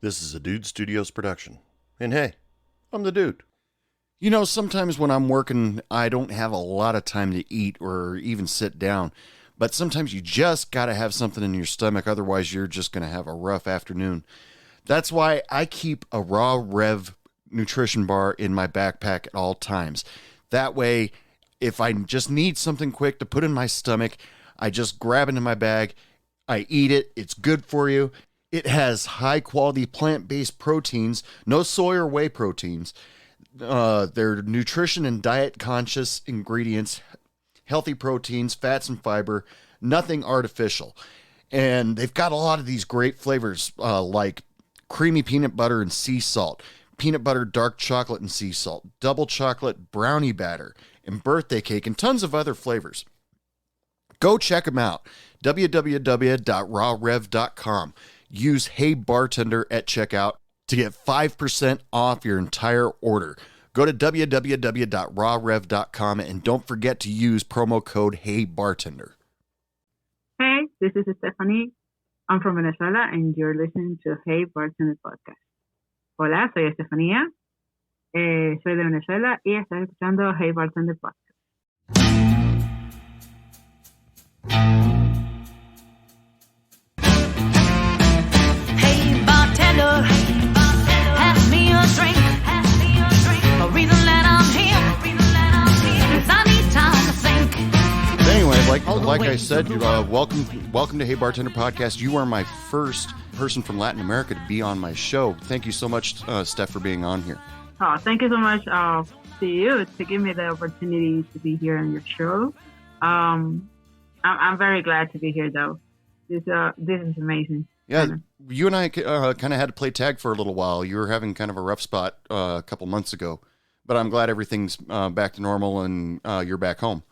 This is a Dude Studios production. And hey, I'm the dude. You know, sometimes when I'm working, I don't have a lot of time to eat or even sit down. But sometimes you just got to have something in your stomach, otherwise, you're just going to have a rough afternoon. That's why I keep a Raw Rev nutrition bar in my backpack at all times. That way, if I just need something quick to put in my stomach, I just grab it in my bag, I eat it, it's good for you. It has high quality plant based proteins, no soy or whey proteins. They're nutrition and diet conscious ingredients, healthy proteins, fats, and fiber, nothing artificial. And they've got a lot of these great flavors like creamy peanut butter and sea salt, peanut butter dark chocolate and sea salt, double chocolate brownie batter, and birthday cake, and tons of other flavors. Go check them out. www.rawrev.com. Use Hey Bartender at checkout to get 5% off your entire order. Go to www.rawrev.com and don't forget to use promo code Hey Bartender. Hey, this is Stephanie. I'm from Venezuela and you're listening to Hey Bartender Podcast. Hola, soy Stefania. Soy de Venezuela y estás escuchando Hey Bartender Podcast. Hey bartender, pass me a drink. The reason that I'm here is I need time to think. Anyway, like I said, welcome to Hey Bartender Podcast. You are my first person from Latin America to be on my show. Thank you so much, Steph, for being on here. Oh, thank you so much to you to give me the opportunity to be here on your show. I'm very glad to be here, though. This is amazing. Yeah, you and I kind of had to play tag for a little while. You were having kind of a rough spot a couple months ago, but I'm glad everything's back to normal and you're back home.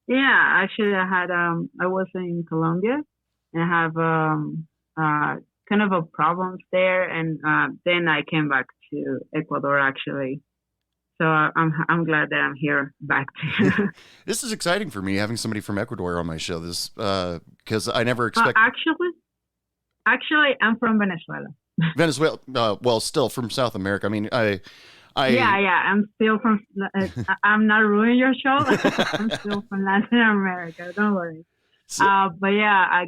Yeah, actually, I was in Colombia and I have kind of a problems there, and then I came back to Ecuador actually. So I'm glad that I'm here back. This is exciting for me having somebody from Ecuador on my show. This because I never expected. Actually, I'm from Venezuela. Venezuela, well, still from South America. I mean, I. Yeah. I'm still from. I'm not ruining your show. I'm still from Latin America. Don't worry. But yeah, I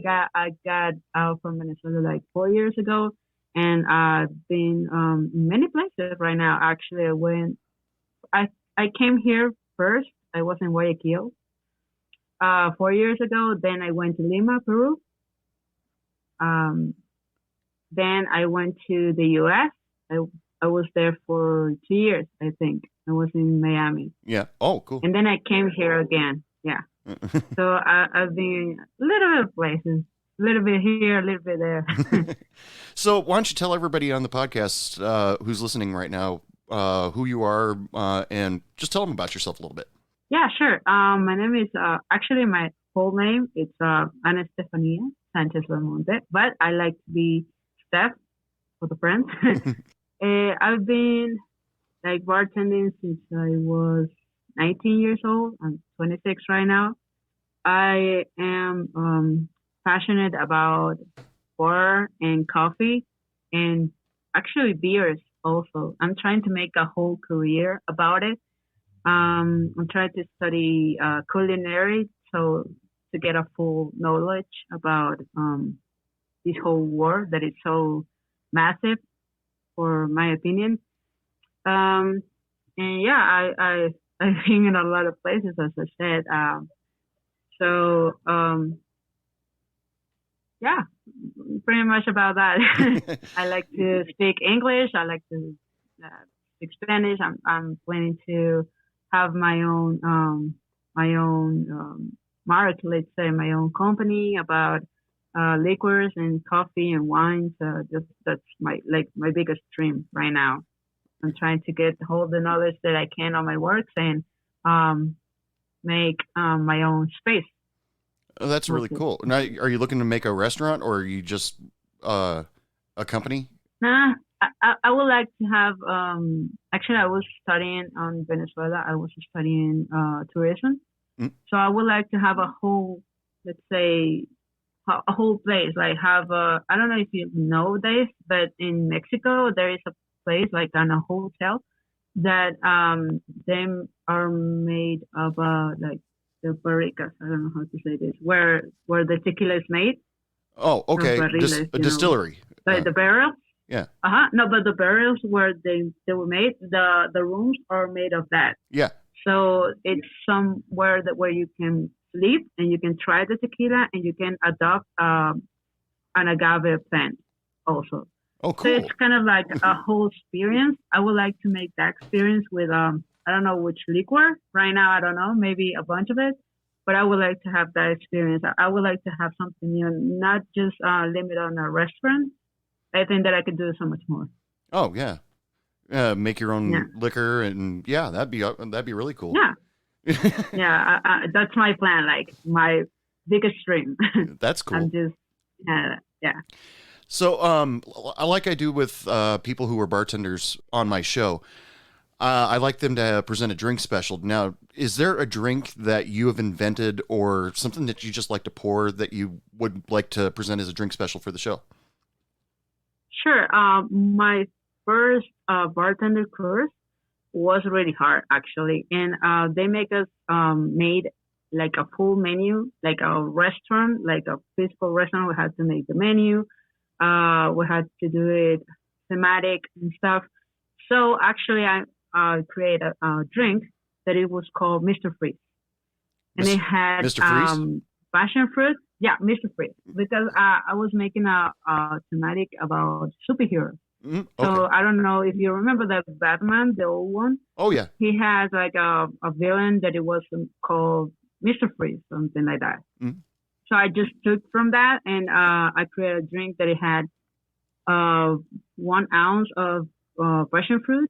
got out from Venezuela like 4 years ago, and I've been in many places right now. Actually, I came here first. I was in Guayaquil 4 years ago. Then I went to Lima, Peru. Then I went to the U.S. I was there for 2 years, I think. I was in Miami. Yeah. Oh, cool. And then I came here again. Yeah. So I've been a little bit of places, a little bit here, a little bit there. So why don't you tell everybody on the podcast who's listening right now who you are and just tell them about yourself a little bit. Yeah, sure. My name is actually my whole name. It's Ana Stefania Sanchez Belmonte, but I like to be Steph for the friends. I've been like bartending since I was 19 years old. I'm 26 right now. I am passionate about bar and coffee and actually beers also. I'm trying to make a whole career about it. I'm trying to study culinary so to get a full knowledge about this whole world that is so massive, for my opinion. And yeah, I've been in a lot of places, as I said. Yeah, pretty much about that. I like to speak English. I like to speak Spanish. I'm planning to have my own market, let's say, my own company about liquors and coffee and wines. That's my biggest dream right now. I'm trying to get hold the knowledge that I can on my works and make my own space. Oh, that's really cool. Now, are you looking to make a restaurant or are you just a company? Nah, I would like to have. Actually, I was studying on Venezuela. I was studying tourism. So I would like to have a whole, let's say, a whole place. Like have I don't know if you know this, but in Mexico there is a place like on a hotel that them are made of like the barricas. I don't know how to say this. Where the tequila is made. Oh, okay. Barriles, A distillery. Like the barrels. Yeah. No, but the barrels where they were made, the rooms are made of that. Yeah. So it's somewhere where you can sleep and you can try the tequila and you can adopt an agave plant also. Oh, cool. So it's kind of like a whole experience. I would like to make that experience with I don't know which liquor right now. I don't know, maybe a bunch of it, but I would like to have that experience. I would like to have something new, not just limit on a restaurant. I think that I could do so much more. Oh yeah. Make your own liquor, and that'd be really cool. Yeah, that's my plan. Like my biggest dream. That's cool. I'm just So, like I do with people who are bartenders on my show, I like them to present a drink special. Now, is there a drink that you have invented or something that you just like to pour that you would like to present as a drink special for the show? Sure. My first bartender course was really hard actually, and they make us made like a full menu, like a restaurant, like a physical restaurant. We had to make the menu. We had to do it thematic and stuff. So actually, I created a drink that it was called Mr. Freeze, and it had Mr. Freeze? passion fruit. Yeah, Mr. Freeze, because I was making a thematic about superheroes. Okay. So I don't know if you remember the Batman, the old one. Oh yeah. He has like a villain that it was called Mr. Freeze, something like that. Mm-hmm. So I just took from that and I created a drink that it had 1 ounce of passion fruit,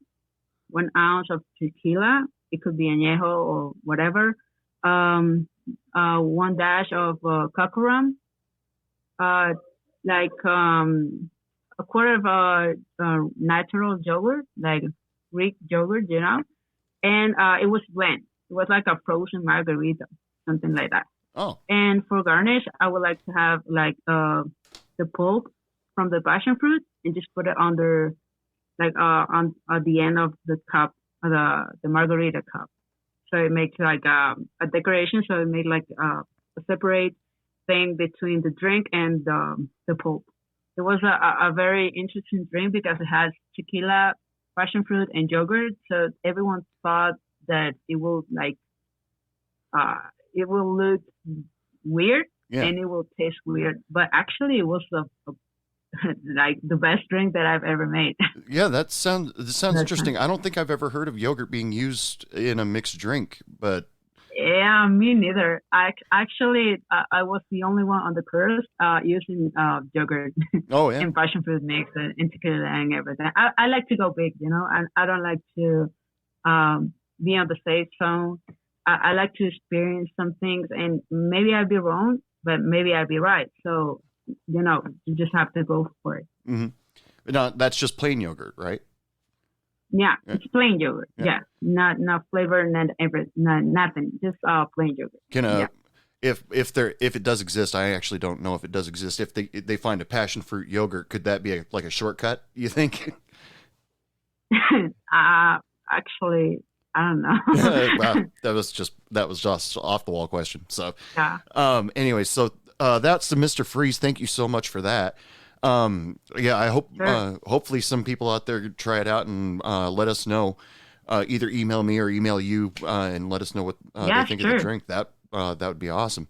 1 ounce of tequila. It could be añejo or whatever. 1 dash of cocoa rum, a quarter of natural yogurt, like Greek yogurt, and it was blend. It was like a frozen margarita, something like that. Oh. And for garnish, I would like to have like the pulp from the passion fruit and just put it under, like on at the end of the cup, the margarita cup. So it makes like a decoration. So it made like a separate thing between the drink and the pulp. It was a very interesting drink because it has tequila, passion fruit, and yogurt. So everyone thought that it will it will look weird and it will taste weird. But actually, it was like the best drink that I've ever made. Yeah, this sounds interesting. I don't think I've ever heard of yogurt being used in a mixed drink, but. Yeah, me neither. I was the only one on the course using yogurt. Oh yeah. And passion fruit mix and tequila and everything. I like to go big, and I don't like to be on the safe zone. I like to experience some things, and maybe I'll be wrong, but maybe I'll be right. So you just have to go for it. Mm-hmm. No, that's just plain yogurt, right? Yeah, it's plain yogurt. Yeah, not flavor, nothing. Just plain yogurt. If it does exist, I actually don't know if it does exist. If they find a passion fruit yogurt, could that be like a shortcut? You think? Actually, I don't know. Wow, that was just off the wall question. So yeah. Anyway, so that's the Mr. Freeze. Thank you so much for that. I hope hopefully some people out there try it out and let us know. Either email me or email you and let us know what they think of the drink. That would be awesome.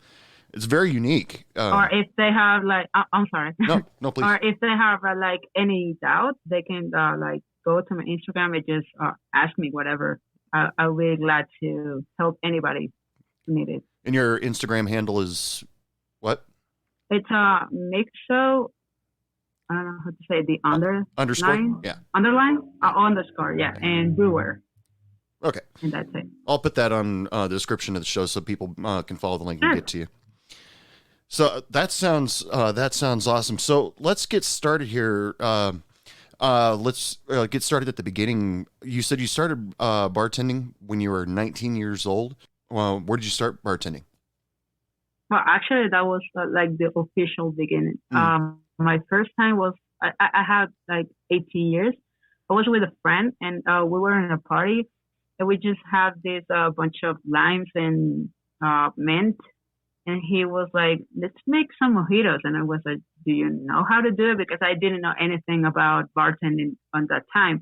It's very unique. Or if they have I'm sorry. No, please. Or if they have any doubt, they can go to my Instagram and just ask me whatever. I'll be glad to help anybody who need it. And your Instagram handle is what? It's Mixo. I don't know how to say the underscore. Yeah. Underline. Underscore. Yeah. And brewer. Okay. And that's it. I'll put that on the description of the show so people can follow the link and get to you. So that sounds awesome. So let's get started here. Let's get started at the beginning. You said you started bartending when you were 19 years old. Where did you start bartending? Well, actually, that was like the official beginning. Mm. My first time was I had like 18 years. I was with a friend, and we were in a party, and we just had this bunch of limes and mint, and he was like, "Let's make some mojitos," and I was like, "Do you know how to do it?" Because I didn't know anything about bartending on that time.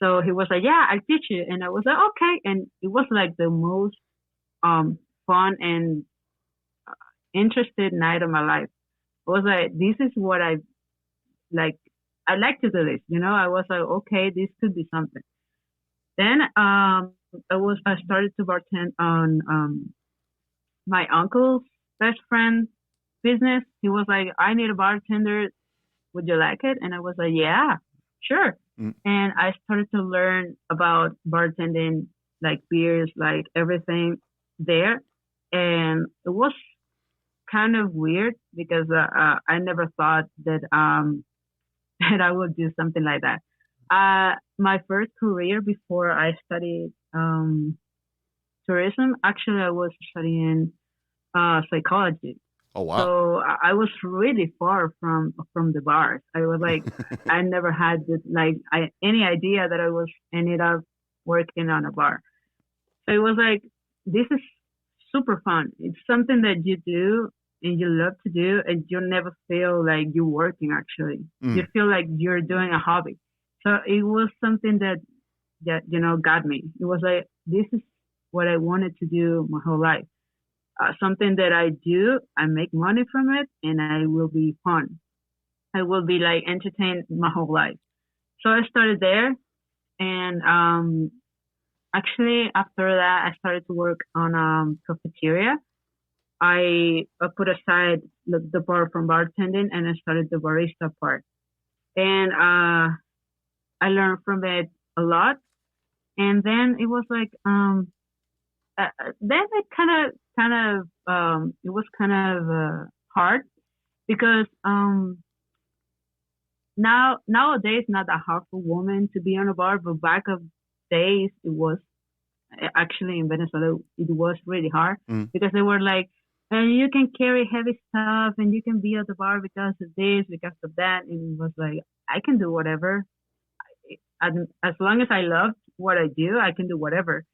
So he was like, "Yeah, I'll teach you," and I was like, "Okay," and it was like the most fun and interested night of my life. I was like, this is what I like. I like to do this, you know. I was like, okay, this could be something. Then I started to bartend on my uncle's best friend business. He was like, I need a bartender. Would you like it? And I was like, yeah, sure. Mm. And I started to learn about bartending, like beers, like everything there. And it was kind of weird because I never thought that that I would do something like that. My first career before I studied tourism, actually, I was studying psychology. Oh wow. So I was really far from the bars. I was like, I never had this, like any idea that I was ended up working on a bar. So it was like, this is super fun. It's something that you do and you love to do, and you never feel like you're working actually. Mm. You feel like you're doing a hobby. So it was something that got me. It was like, this is what I wanted to do my whole life. Something that I do, I make money from it, and I will be fun. I will be like entertained my whole life. So I started there, and actually after that, I started to work on cafeteria. I put aside the part from bartending, and I started the barista part. And I learned from it a lot. And then it was like then it it was kind of hard because nowadays not that hard for women to be on a bar, but back of days it was actually in Venezuela it was really hard Mm. because they were like, you can carry heavy stuff and you can be at the bar because of this, because of that, and it was like I can do whatever. As long as I loved what I do, I can do whatever.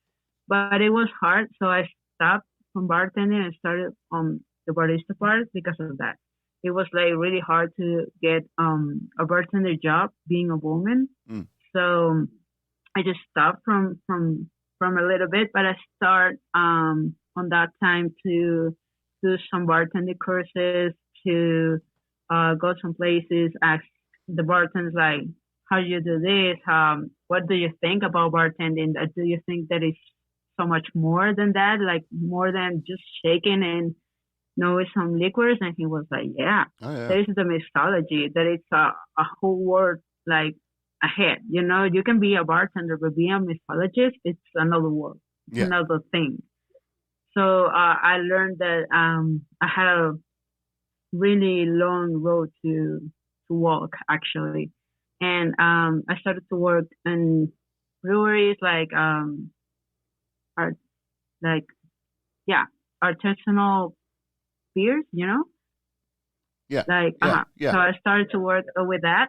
But it was hard, so I stopped from bartending and started on the barista part because of that. It was like really hard to get a bartender job being a woman. Mm. So I just stopped from a little bit, but I start on that time to do some bartending courses, to go some places, ask the bartenders like, how do you do this? What do you think about bartending? Do you think that it's so much more than that, like more than just shaking and knowing some liquors? And he was like, yeah, Oh yeah. there is the mixology, that it's a whole world like ahead. You know, you can be a bartender, but being a mixologist, it's another world, it's Yeah. another thing. So I learned that I had a really long road to walk actually, and I started to work in breweries like art, like yeah, artisanal beers, you know, Yeah. like Yeah. Yeah. So I started to work with that,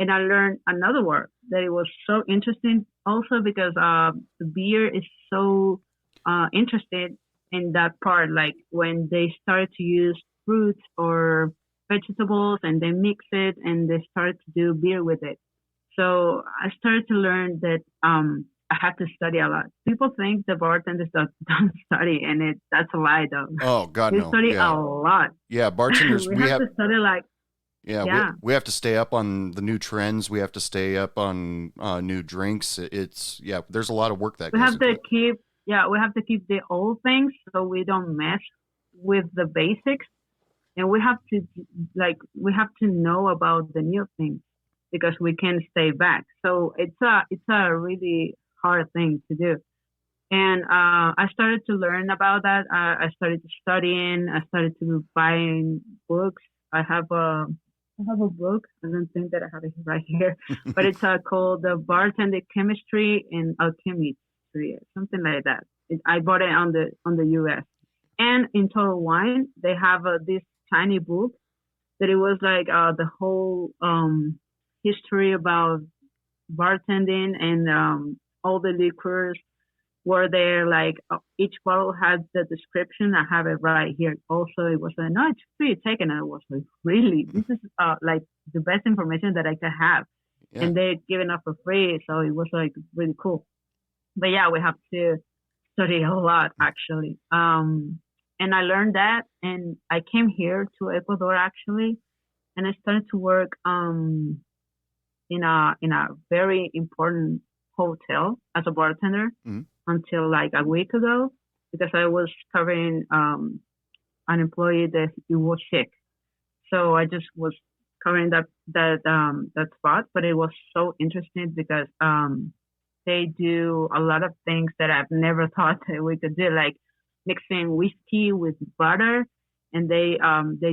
and I learned another word that it was so interesting also because the beer is so interested in that part, like when they started to use fruits or vegetables and they mix it and they started to do beer with it. So I started to learn that I have to study a lot. People think the bartenders don't study, and that's a lie though. Oh God, We no. study a Yeah. lot. Yeah. Bartenders, we we have have. to study like Yeah, yeah. we have to stay up on the new trends. We have to stay up on new drinks. It's yeah. There's a lot of work that We goes have into to it. keep the old things so we don't mess with the basics, and we have to know about the new things because we can stay back. So it's a really hard thing to do. And I started to learn about that. I started studying. I started to buying books. I have a book. I don't think that I have it right here, but it's called the Bartender Chemistry and Alchemy, something like that. I bought it on the US. And in Total Wine, they have this tiny book that it was like the whole history about bartending and all the liquors were there. Like each bottle had the description. I have it right here. Also, it was like, no, it's free. Take it. And I was like, really? This is like the best information that I could have. Yeah. And they're giving up for free. So it was like really cool. But yeah, we have to study a lot actually. And I learned that, and I came here to Ecuador actually, and I started to work in a very important hotel as a bartender until like a week ago, because I was covering an employee that he was sick. So I just was covering that spot, but it was so interesting because they do a lot of things that I've never thought that we could do, like mixing whiskey with butter, and they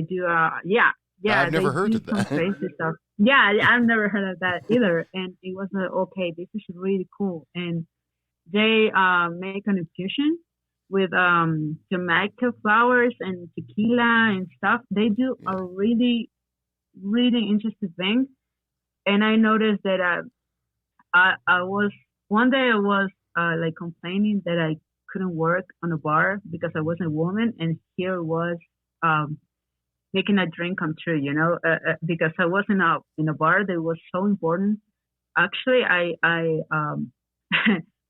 do I've never heard of that. Crazy stuff. Yeah, I've never heard of that either, and it was okay. This is really cool, and they make an infusion with Jamaica flowers and tequila and stuff. They do a really, really interesting thing, and I noticed that I was one day I was like complaining that I couldn't work on a bar because I wasn't a woman, and here was making a dream come true, because I wasn't in a bar that was so important. Actually, I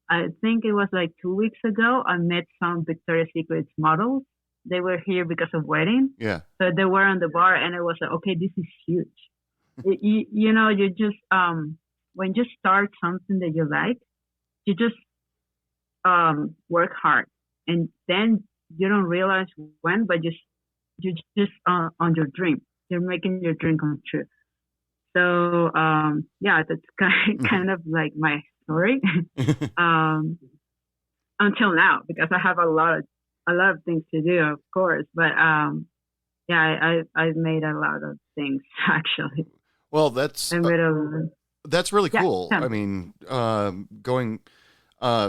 I think it was like 2 weeks ago, I met some Victoria's Secret models. They were here because of wedding. Yeah. So they were on the bar, and I was like, okay, this is huge. You just, when you start something that you like, you just work hard. And then you don't realize when, but you're just on your dream. You're making your dream come true. So, yeah, that's kind of like my story until now, because I have a lot of things to do, of course. But yeah, I've made a lot of things actually. Well, that's really cool. Yeah. I mean,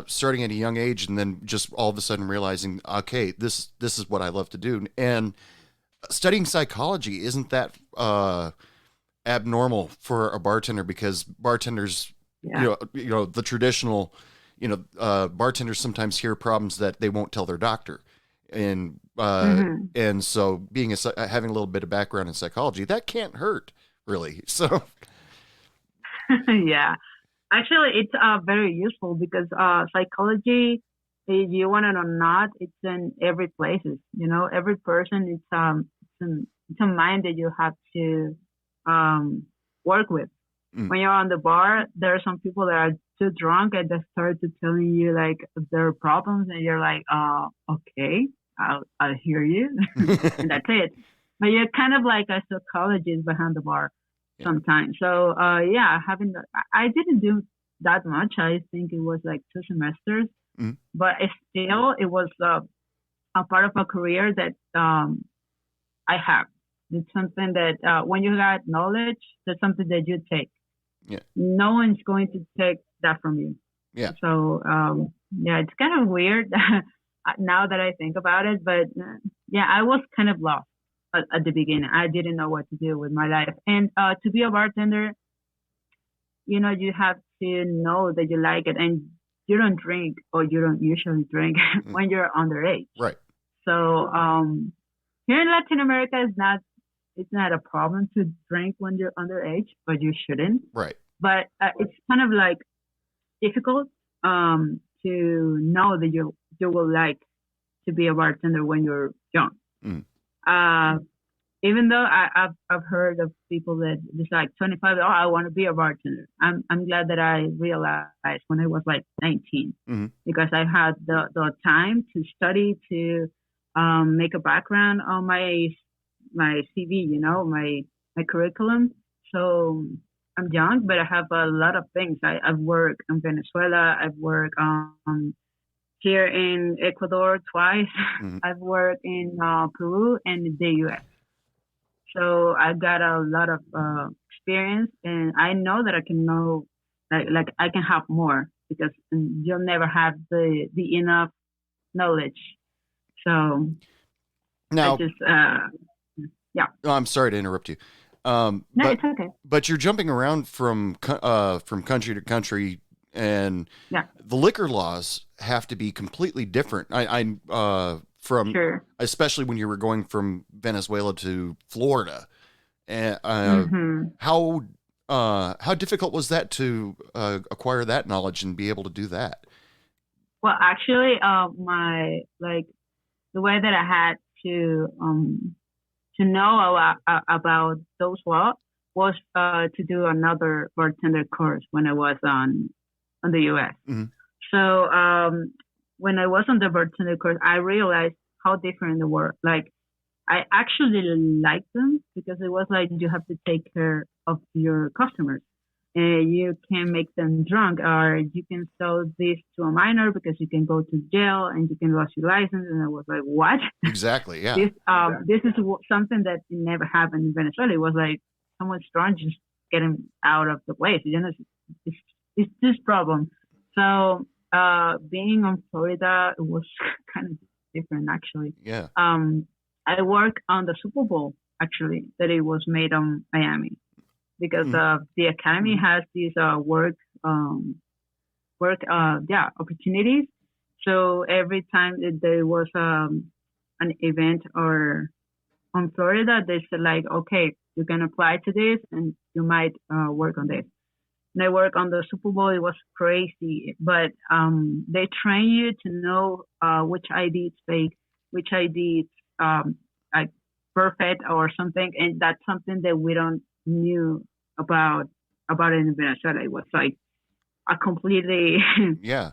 starting at a young age and then just all of a sudden realizing, okay, this is what I love to do. And studying psychology, isn't that abnormal for a bartender? Because bartenders, the traditional, bartenders sometimes hear problems that they won't tell their doctor. And and so being having a little bit of background in psychology, that can't hurt really. So yeah, actually it's very useful because psychology, if you want it or not, it's in every places. Every person, it's a mind that you have to work with. When you're on the bar, there are some people that are too drunk and they start to telling you like their problems, and you're like, okay, I'll hear you, and that's it. But you're kind of like a psychologist behind the bar sometimes. So yeah, I didn't do that much. I think it was like 2 semesters, but still it was a part of a career that I have. It's something that when you got knowledge, that's something that you take. Yeah. No one's going to take that from you. Yeah. So yeah, it's kind of weird now that I think about it, but yeah, I was kind of lost at the beginning. I didn't know what to do with my life, and to be a bartender, you have to know that you like it, and you don't drink, or you don't usually drink when you're underage. Right. So here in Latin America, it's not a problem to drink when you're underage, but you shouldn't. Right. But it's kind of like difficult to know that you will like to be a bartender when you're young. Even though I've heard of people that just like 25, I want to be a bartender. I'm glad that I realized when I was like 19, because I had the time to study, to make a background on my CV, my curriculum. So I'm young, but I have a lot of things. I've worked in Venezuela. I've worked here in Ecuador twice. I've worked in Peru and the U.S. So I got a lot of experience, and I know that I can like I can have more, because you'll never have the enough knowledge. So I Now, just, yeah. oh, I'm sorry to interrupt you. No, But it's okay. you're jumping around from country to country, and Yeah, the liquor laws have to be completely different. From sure. especially when you were going from Venezuela to Florida, and Mm-hmm. how difficult was that to acquire that knowledge and be able to do that? Well, actually, my like the way that I had to know about those laws was to do another bartender course when I was on the U.S. Hmm. So when I was on the bartender course, I realized how different they were. Like I actually liked them because it was like you have to take care of your customers. And you can make them drunk, or you can sell this to a minor because you can go to jail and you can lose your license. And I was like, what? Exactly. Yeah. This is something that never happened in Venezuela. It was like someone's drunk, just get him out of the place. You know, it's this problem. So being on Florida, it was kind of different actually. Yeah. I work on the Super Bowl actually that it was made on Miami because the Academy has these opportunities. So every time that there was an event or on Florida, they said like, okay, you can apply to this and you might work on this. And I work on the Super Bowl. It was crazy, but they train you to know which ID is fake, which ID is like perfect or something, and that's something that we don't knew about it in Venezuela. It was like a completely Yeah.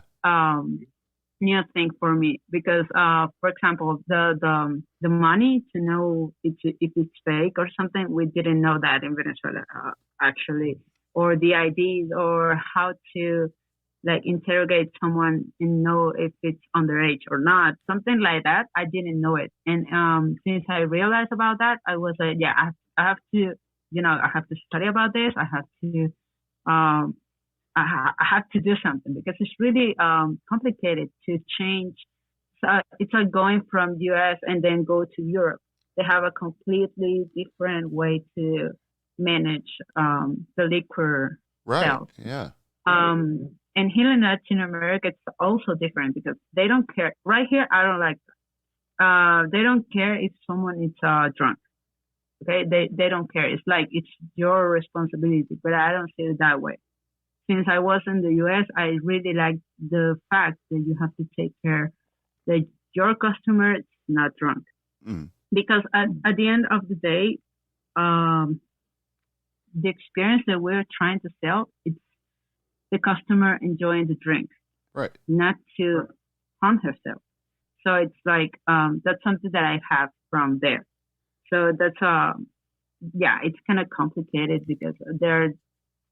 new thing for me because, for example, the money to know if it's fake or something, we didn't know that in Venezuela actually, or the IDs or how to like interrogate someone and know if it's underage or not, something like that. I didn't know it, and since I realized about that, I was like, yeah, I have to, I have to study about this. I have to um, I have to do something because it's really complicated to change. So it's like going from US and then go to Europe. They have a completely different way to manage the liquor Right. sales. Yeah. And here in Latin America, it's also different because they don't care. Right here, I don't like that. They don't care if someone is drunk. Okay, they don't care. It's like it's your responsibility, but I don't see it that way. Since I was in the US, I really like the fact that you have to take care that your customer is not drunk. Mm. Because at the end of the day, the experience that we're trying to sell, it's the customer enjoying the drink, Right. not to harm herself. So it's like that's something that I have from there. So that's yeah, it's kind of complicated because there are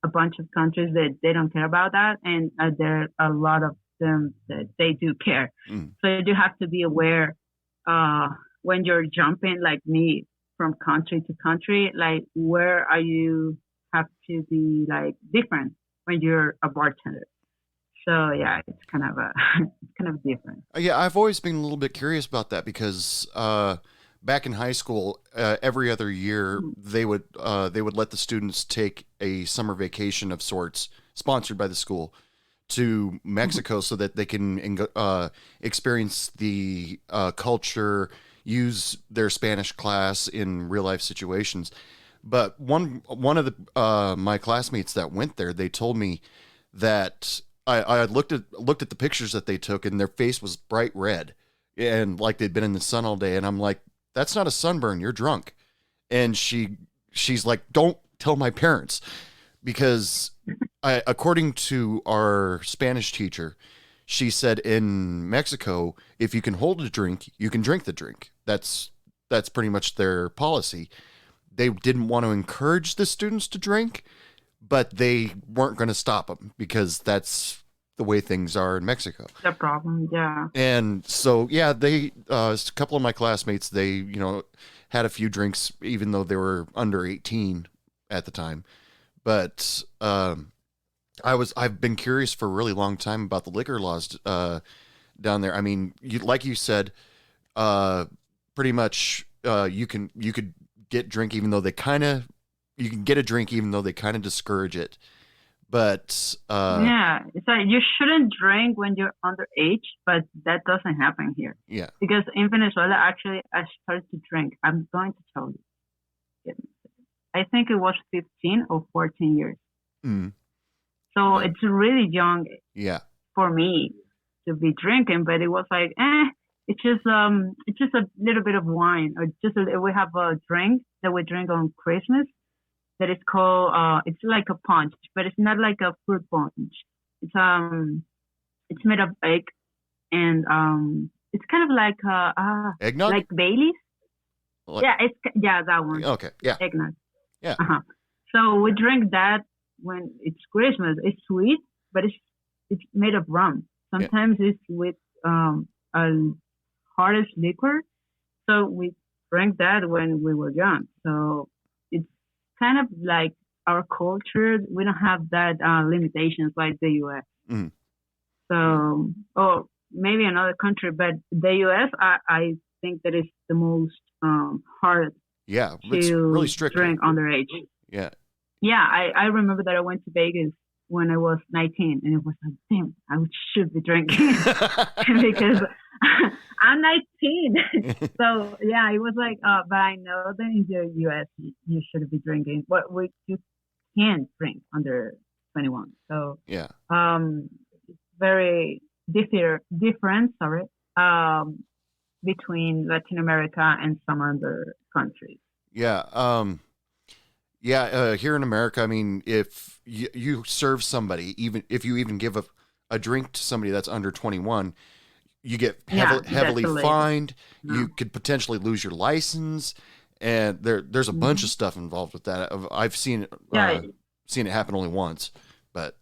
a bunch of countries that they don't care about that, and there are a lot of them that they do care. Mm. So you do have to be aware when you're jumping like me from country to country, like where are you have to be like different when you're a bartender. So yeah, it's kind of it's kind of different. Yeah, I've always been a little bit curious about that because back in high school, every other year they would let the students take a summer vacation of sorts, sponsored by the school, to Mexico so that they can experience the culture, use their Spanish class in real life situations. But one of the my classmates that went there, they told me that I looked at the pictures that they took, and their face was bright red, and like they'd been in the sun all day. And I'm like, that's not a sunburn. You're drunk. And she's like, don't tell my parents, because according to our Spanish teacher, she said in Mexico, if you can hold a drink, you can drink the drink. That's pretty much their policy. They didn't want to encourage the students to drink, but they weren't going to stop them because that's the way things are in Mexico. The problem, yeah. And so, yeah, they a couple of my classmates, they had a few drinks, even though they were under 18 at the time. But I've been curious for a really long time about the liquor laws down there. I mean, like you said, pretty much you could get drink even though they kind of you can get a drink even though they kind of discourage it. But yeah, it's like you shouldn't drink when you're underage, but that doesn't happen here. Yeah. Because in Venezuela, actually, I started to drink. I'm going to tell you. I think it was 15 or 14 years. Mm. So it's really young. Yeah. For me to be drinking, but it was like, it's just a little bit of wine, or we have a drink that we drink on Christmas that is called it's like a punch, but it's not like a fruit punch. It's made of egg, and it's kind of like eggnog, like Bailey's. Yeah, that one. Okay, yeah, eggnog. Yeah. So we drink that when it's Christmas. It's sweet, but it's made of rum. Sometimes it's with a hardest liquor. So we drank that when we were young. So it's kind of like our culture. We don't have that limitations like the U.S. Mm. So, or maybe another country, but the U.S. I think that is the most hard. Yeah, it's really strict. Drink underage. Yeah. Yeah, I remember that I went to Vegas when I was 19, and it was like, damn, I should be drinking because I'm 19. So yeah, it was like, but I know that in the U.S. you should be drinking, but you can't drink under 21. So yeah, very different. Sorry, between Latin America and some other countries. Yeah. Here in America, I mean, if you serve somebody, even if you even give a drink to somebody that's under 21, you get heavily fined. No. You could potentially lose your license, and there's a bunch of stuff involved with that. I've seen it happen only once, but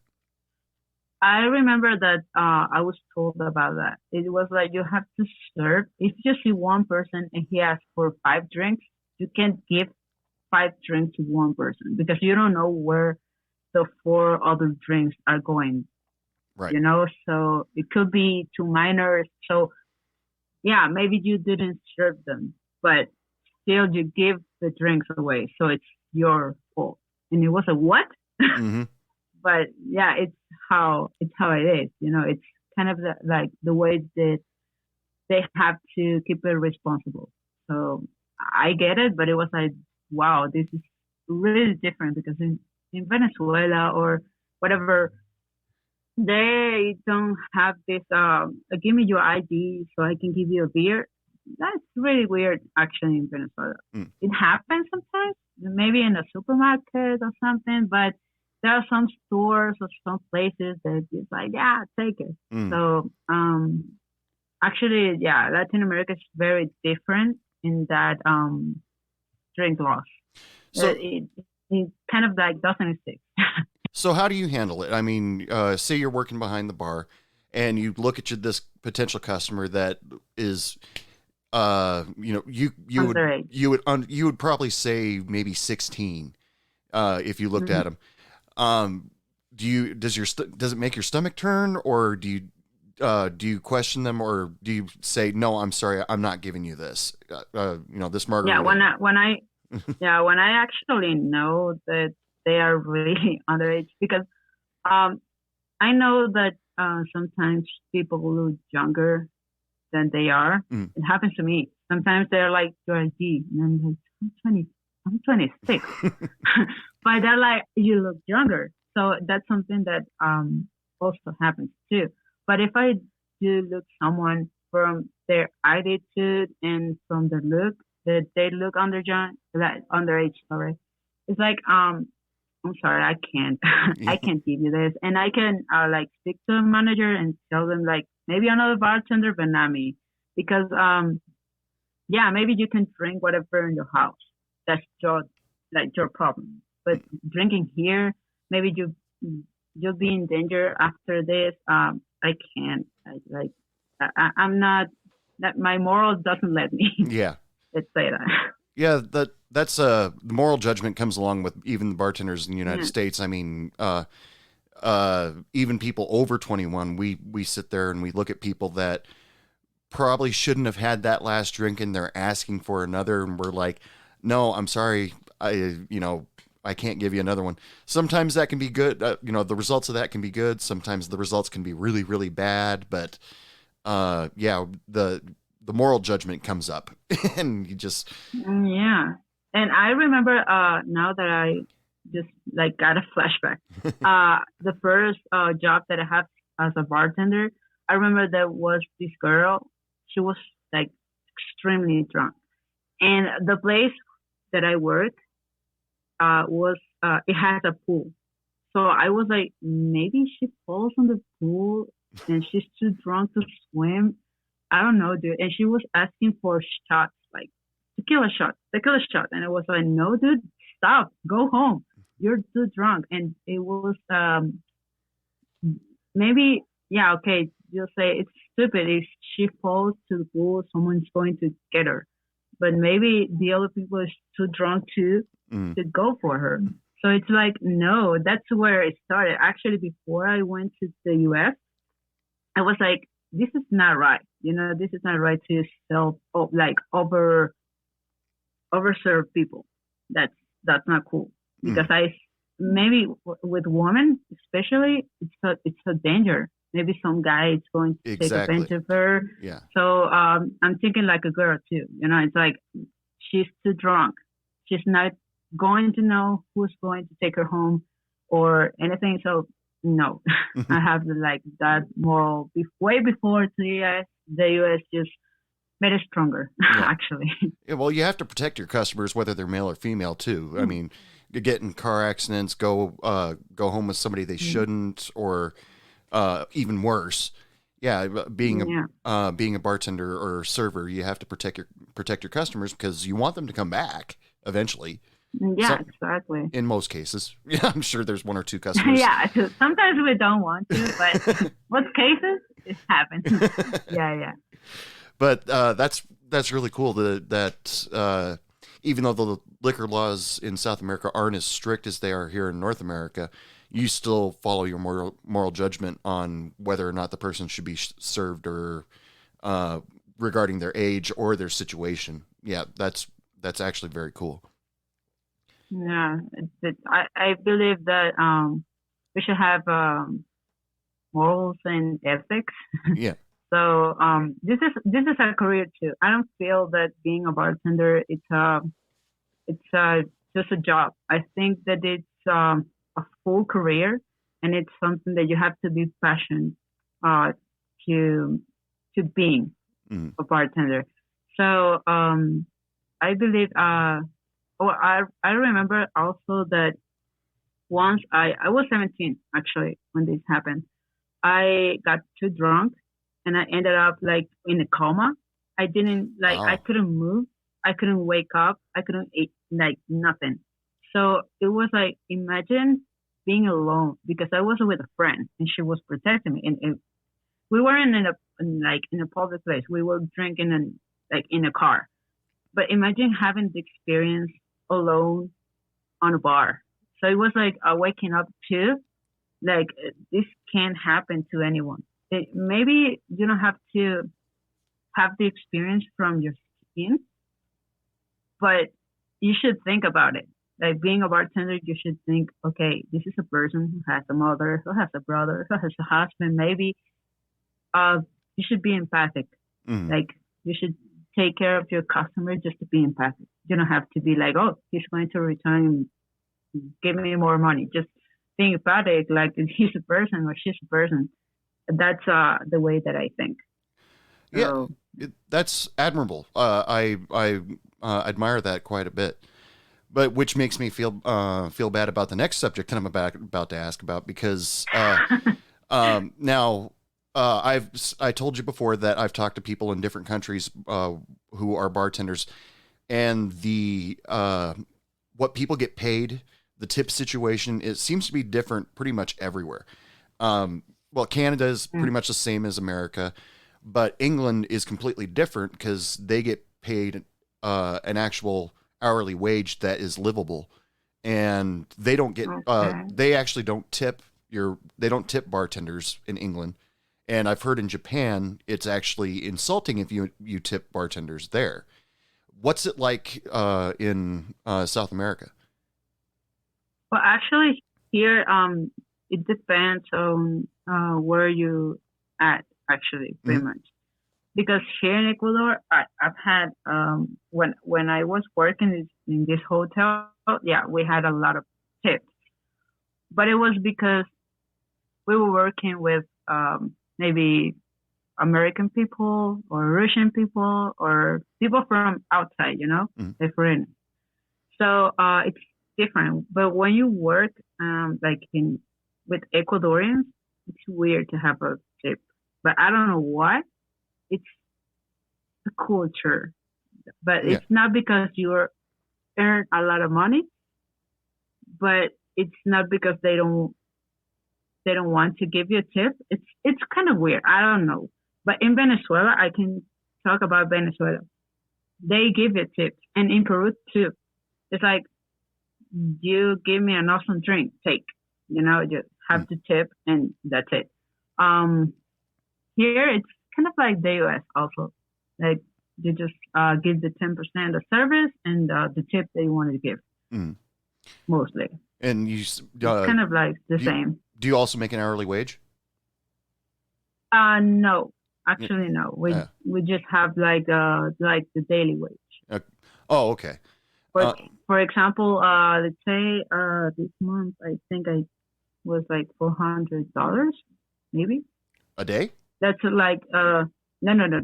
I remember that I was told about that. It was like you have to serve. If you see one person and he asks for 5 drinks, you can't give 5 drinks to one person because you don't know where the 4 other drinks are going. Right. You know, so it could be to minors. So yeah, maybe you didn't serve them, but still you give the drinks away. So it's your fault. And it was a what? Mm-hmm. But yeah, it's how it is. You know, it's kind of like the way that they have to keep it responsible. So I get it, but it was like, wow, this is really different because in Venezuela or whatever, they don't have this, give me your ID so I can give you a beer. That's really weird, actually, in Venezuela. Mm. It happens sometimes, maybe in a supermarket or something, but there are some stores or some places that it's like, yeah, take it. Mm. So, actually, yeah, Latin America is very different in that drink laws. So it kind of like doesn't exist. So how do you handle it? I mean, say you're working behind the bar and you look at this potential customer that is, you would probably say maybe 16 if you looked at them. Does it make your stomach turn, or do you question them, or do you say, no, I'm sorry, I'm not giving you this, this margarita? Yeah, when I actually know that they are really underage, because I know that sometimes people look younger than they are. Mm. It happens to me. Sometimes they're like, your ID, and I'm like, I'm 26. But they're like, you look younger. So that's something that also happens too. But if I do look someone from their attitude and from their look, that they look underage, sorry. It's like, I'm sorry, I can't. I can't give you this. And I can speak to a manager and tell them like maybe another bartender, but not me. Because maybe you can drink whatever in your house. That's your problem. But drinking here, maybe you'll be in danger after this. I can't. I'm not. That my moral doesn't let me. Yeah. Let's say that. Yeah, that's the moral judgment comes along with even the bartenders in the United States. I mean, even people over 21, we sit there and we look at people that probably shouldn't have had that last drink and they're asking for another, and we're like, no, I'm sorry, I can't give you another one. Sometimes that can be good. The results of that can be good. Sometimes the results can be really, really bad. But the moral judgment comes up, and you just Yeah. And I remember now that I just like got a flashback. The first job that I had as a bartender, I remember there was this girl. She was like extremely drunk, and the place that I worked was it has a pool. So I was like, maybe she falls in the pool and she's too drunk to swim. I don't know, dude. And she was asking for shots, like tequila shot. And I was like, no, dude, stop, go home. You're too drunk. And it was maybe, yeah, okay, you'll say it's stupid. If she falls to the pool, someone's going to get her. But maybe the other people is too drunk too to go for her. So it's like, no, that's where it started. Actually, before I went to the US, I was like, this is not right. This is not right to overserve people. That's not cool. Because maybe with women, especially, it's a danger. Maybe some guy is going to take advantage of her. Yeah. So I'm thinking like a girl too. It's like she's too drunk. She's not going to know who's going to take her home or anything. So no, I have like that moral way before the US just made it stronger. Actually. Yeah, well, you have to protect your customers, whether they're male or female too. I mean, you get in car accidents, go home with somebody they shouldn't, or even worse. Yeah, being a bartender or server, you have to protect your customers because you want them to come back eventually. Yeah, exactly. In most cases. Yeah, I'm sure there's one or two customers. Yeah, sometimes we don't want to, but most cases it happens. Yeah. But that's really cool that even though the liquor laws in South America aren't as strict as they are here in North America, you still follow your moral judgment on whether or not the person should be served or regarding their age or their situation. Yeah, that's actually very cool. Yeah, I believe that we should have morals and ethics. Yeah. So this is a career too. I don't feel that being a bartender it's just a job. I think that it's a full career, and it's something that you have to be passionate to being a bartender. So I believe. I remember also that once I was 17 actually when this happened. I got too drunk and I ended up like in a coma. I didn't I couldn't move. I couldn't wake up. I couldn't eat, like nothing. So it was like, imagine being alone, because I was with a friend and she was protecting me. And we weren't in a public place. We were drinking in a car. But imagine having the experience alone on a bar. So it was like waking up too. Like, this can't happen to anyone. Maybe you don't have to have the experience from your skin, but you should think about it. Like, being a bartender, you should think, okay, this is a person who has a mother, who has a brother, who has a husband. Maybe you should be empathic. Like, you should take care of your customer just to be empathic. You don't have to be like, oh, he's going to return and give me more money. Just being empathic, like, he's a person or she's a person. That's the way that I think. Yeah, that's admirable. I admire that quite a bit. But which makes me feel bad about the next subject that I'm about to ask about, because now I told you before that I've talked to people in different countries who are bartenders, and the what people get paid, the tip situation, it seems to be different pretty much everywhere. Well, Canada is pretty much the same as America, but England is completely different because they get paid an actual hourly wage that is livable, and they don't get they actually don't tip bartenders in England, And I've heard in Japan, it's actually insulting if you tip bartenders there. What's it like in South America? Well, actually, here it depends on where you at. Actually, pretty much, because here in Ecuador, I've had when I was working in this hotel, yeah, we had a lot of tips, but it was because we were working with maybe American people or Russian people or people from outside, they're foreign. So it's different. But when you work like with Ecuadorians, it's weird to have a tip. But I don't know why. It's the culture. But it's not because you earn a lot of money, but it's not because they don't want to give you a tip. It's kind of weird. I don't know. But in Venezuela, I can talk about Venezuela. They give you tips. And in Peru too. It's like, you give me an awesome drink, take. Just have to tip and that's it. Here it's kind of like the US also. Like you just give the 10% of service and the tip that you wanted to give. Mostly. And it's kind of like the same. Do you also make an hourly wage? No, actually no. We just have like the daily wage. Oh, okay. For example, let's say this month I think I was like $400 maybe a day. That's like no.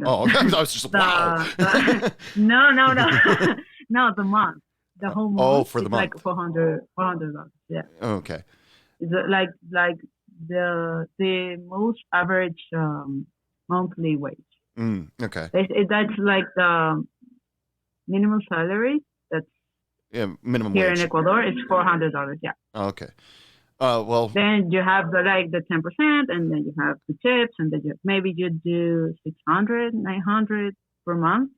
Oh, I was just wow. No, no, the month, the whole month. Oh, for the month, like $400. Yeah. Okay. Is it like the most average monthly wage? Okay. That's like the minimum salary. That's minimum here wage. In Ecuador. It's $400. Yeah. Okay. Well. Then you have the 10%, and then you have the tips, and then maybe you do 600, 900 per month.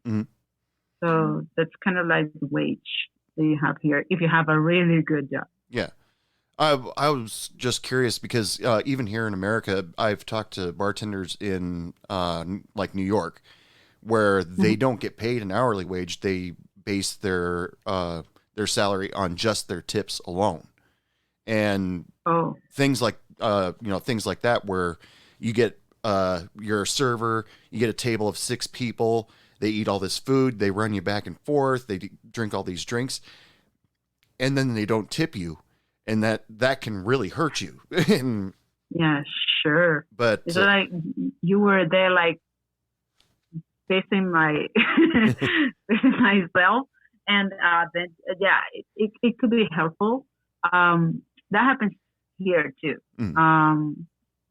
So that's kind of like the wage that you have here if you have a really good job. Yeah. I was just curious because even here in America, I've talked to bartenders in like New York, where they don't get paid an hourly wage. They base their salary on just their tips alone, and things like things like that, where you get you're a server, you get a table of 6 people, they eat all this food, they run you back and forth, they drink all these drinks, and then they don't tip you. And that can really hurt you. Yeah, sure. But it's like you were there, like facing myself, and then it could be helpful. That happens here too.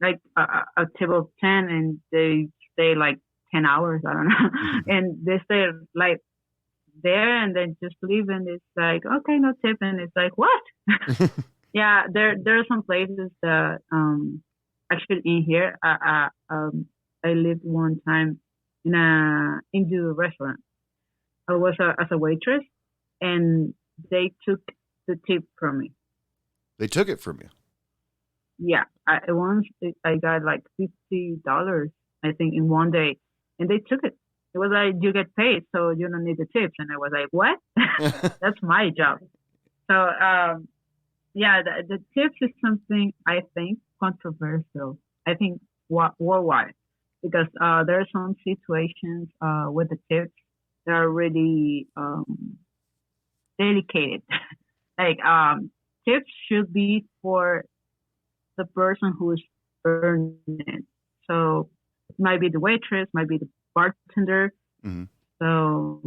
Like a table of 10, and they stay like 10 hours. I don't know, and they stay like there and then just leave, and it's like, okay, no tip, and it's like, what? Yeah, there are some places that actually in here I lived one time in a Indian restaurant. I was as a waitress, and they took the tip from me. They took it from you? Yeah, I got like $50, I think, in one day, and they took it. It was like, you get paid, so you don't need the tips. And I was like, what? That's my job. So, yeah, the tips is something, I think, controversial. I think worldwide, because there are some situations with the tips that are really dedicated. Like, tips should be for the person who's earning it. So it might be the waitress, might be the bartender. So,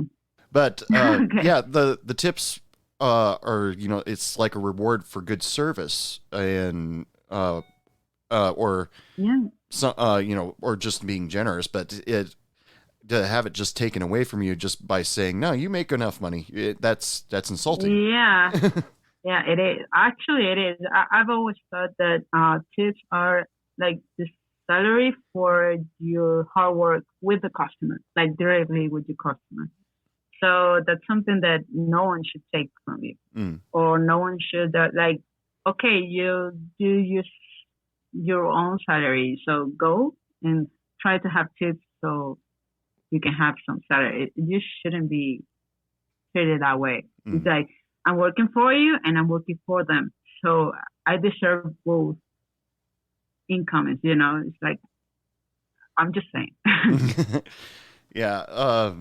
but yeah, the tips are, it's like a reward for good service, and or or just being generous. But to have it just taken away from you just by saying, no, you make enough money, that's insulting. Yeah. Yeah, it is. Actually, it is. I've always thought that tips are like the salary for your hard work with the customer, like directly with your customer. So that's something that no one should take from you, or no one should okay, you do use your own salary, so go and try to have tips so you can have some salary. It just shouldn't be treated that way. It's like, I'm working for you and I'm working for them. So I deserve both incomes, It's like, I'm just saying. Yeah.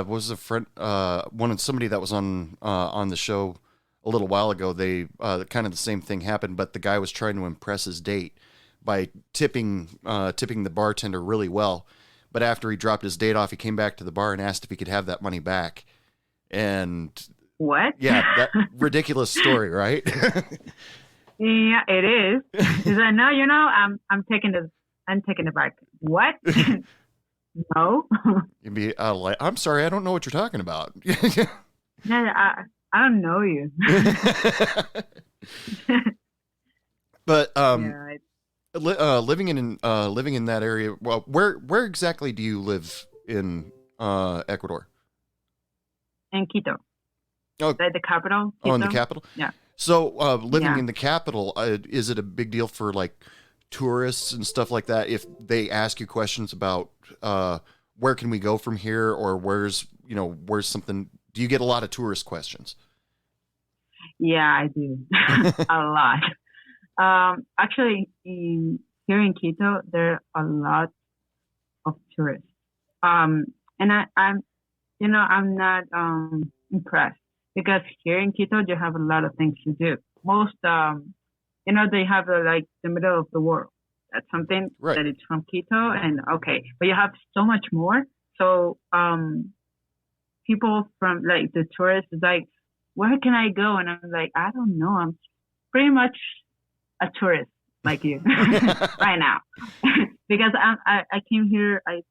Was a friend, somebody that was on the show a little while ago. They, kind of the same thing happened, but the guy was trying to impress his date by tipping the bartender really well. But after he dropped his date off, he came back to the bar and asked if he could have that money back. And what? Yeah, that ridiculous story, right? Yeah, it is. He's like, no, I'm taking it back. What? No. You'd be like, I'm sorry, I don't know what you're talking about. Yeah, I don't know you. But yeah, living in that area. Well, where exactly do you live in Ecuador? in Quito. Oh, Like the capital. oh, in the Quito. capital. Yeah. So living Yeah. in the capital, is it a big deal for like tourists and stuff like that if they ask you questions about where can we go from here, or where's something? Do you get a lot of tourist questions? Yeah, I do. A lot. Actually, here in Quito, there are a lot of tourists. And I'm not impressed because here in Quito, you have a lot of things to do. Most, they have like the middle of the world. That's something Right. that it's from Quito, and okay, but you have so much more. So, people from like the tourists is like, where can I go? And I'm like, I don't know. I'm pretty much a tourist like you right now because I came here. I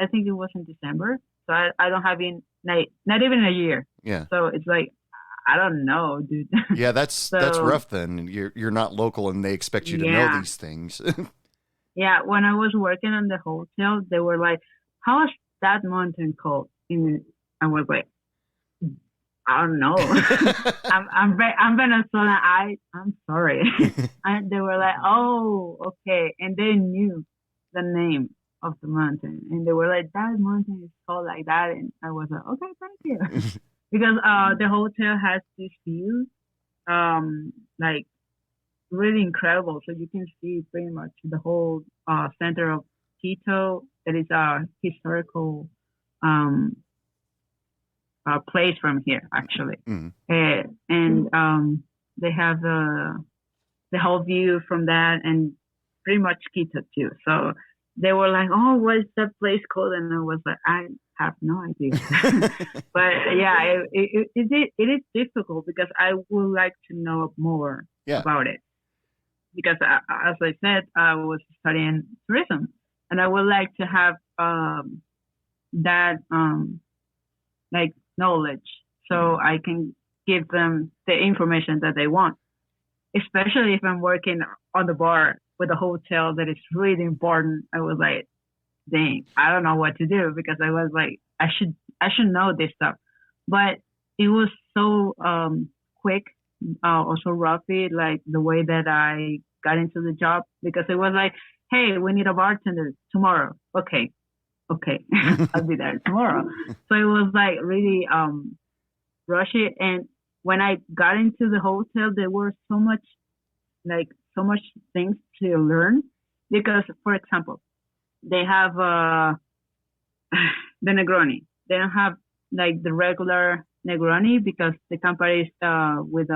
think it was in December, so I don't have not even a year. Yeah. So it's like, I don't know, dude. Yeah, that's So- rough then. You're not local and they expect you to know Yeah. these things. Yeah, when I was working on the hotel, they were like, "How is that mountain called?" And I was like, "I don't know. I'm Venezuelan. I'm sorry." And they were like, "Oh, okay," and they knew the name of the mountain, and they were like, "That mountain is called like that," and I was like, "Okay, thank you," because the hotel has this view, like really incredible. So you can see pretty much the whole center of Quito. That is a historical place from here, actually. Mhm. And they have the whole view from that, and pretty much Quito too. So they were like, "Oh, what is that place called?" And I was like, "I have no idea." But yeah, it is difficult because I would like to know more Yeah. about it. Because as I said, I was studying tourism, and I would like to have that like knowledge, so I can give them the information that they want. Especially if I'm working on the bar with a hotel that is really important. I was like, dang, I don't know what to do because I was like, I should know this stuff, but it was so quick, also roughy, like the way that I got into the job, because it was like, hey, we need a bartender tomorrow. Okay, I'll be there tomorrow. So it was like really rushy, and when I got into the hotel, there were so much things to learn because, for example, they have the Negroni. They don't have like the regular Negroni because the company is with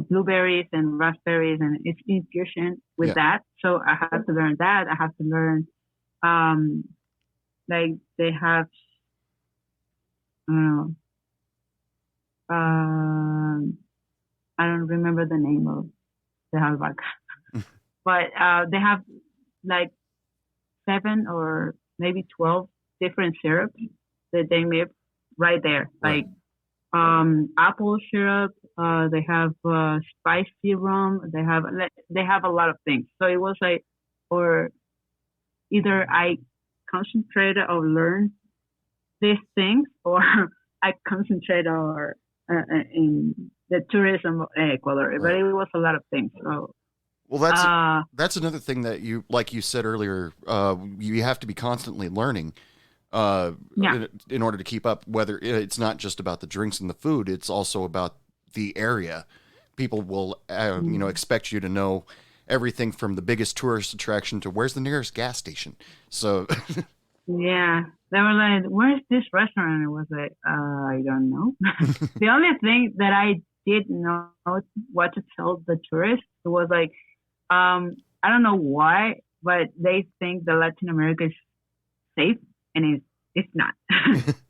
blueberries and raspberries, and it's infusion with Yeah. that. So I have to learn that. I have to learn like they have I don't know. I don't remember the name of the albahaca, but they have like 7 or maybe 12 different syrups that they make right there. Right. Like apple syrup. They have spicy rum. They have a lot of things. So it was like, or either I concentrate or learn these things, or I concentrate in the tourism of Ecuador. But Right. it was a lot of things. So Well, that's another thing that you, like you said earlier, you have to be constantly learning Yeah. in order to keep up. Whether it's not just about the drinks and the food, it's also about the area. People will, expect you to know everything from the biggest tourist attraction to where's the nearest gas station. So, Yeah. They were like, "Where's this restaurant?" And I was like, "I don't know." The only thing that I did know what to tell the tourists was like, I don't know why, but they think that Latin America is safe, and it's not.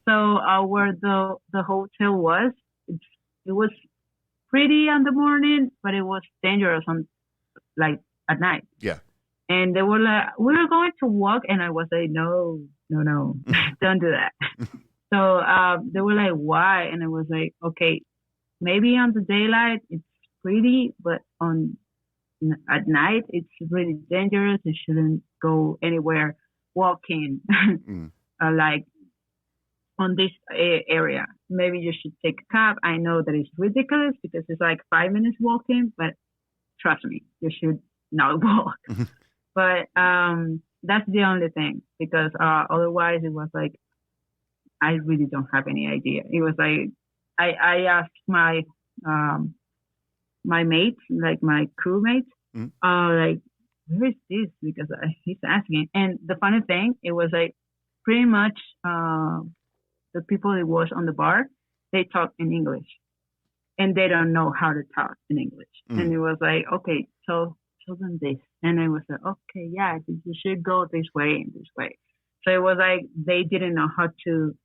So where the hotel was, it was pretty in the morning, but it was dangerous on like at night. yeah. And they were like, "We're going to walk," and I was like, "No, no, no, don't do that." So they were like, "Why?" And I was like, "Okay, maybe on the daylight it's pretty, but on at night it's really dangerous. You shouldn't go anywhere walking Mm. like on this area. Maybe you should take a cab. I know that it's ridiculous because it's like 5 minutes walking, but trust me, you should not walk." But that's the only thing because otherwise it was like I really don't have any idea. It was like I asked my my mates, like my crewmates, Mm. like, "Where is this?" Because he's asking. And the funny thing, it was like pretty much the people that was on the bar, they talk in English, and they don't know how to talk in English. Mm. And it was like, "Okay, so tell them this," and I was like, "Okay, yeah, you should go this way and this way." So it was like they didn't know how to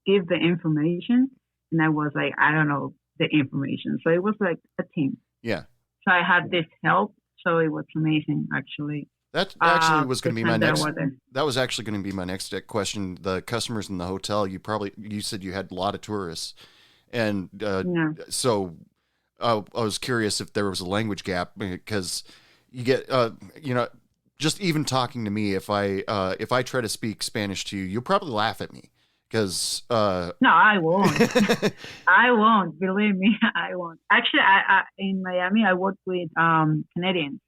give the information, and I was like, I don't know the information. So it was like a team. Yeah. So I had this help, so it was amazing actually. That actually was going to the be my time that I next. was there. That was actually going to be my next question. The customers in the hotel, you said you had a lot of tourists, and Yeah. so I was curious if there was a language gap because you get, just even talking to me, if I try to speak Spanish to you, you'll probably laugh at me because No, I won't. I won't. Believe me, I won't. Actually, I in Miami, I worked with Canadians,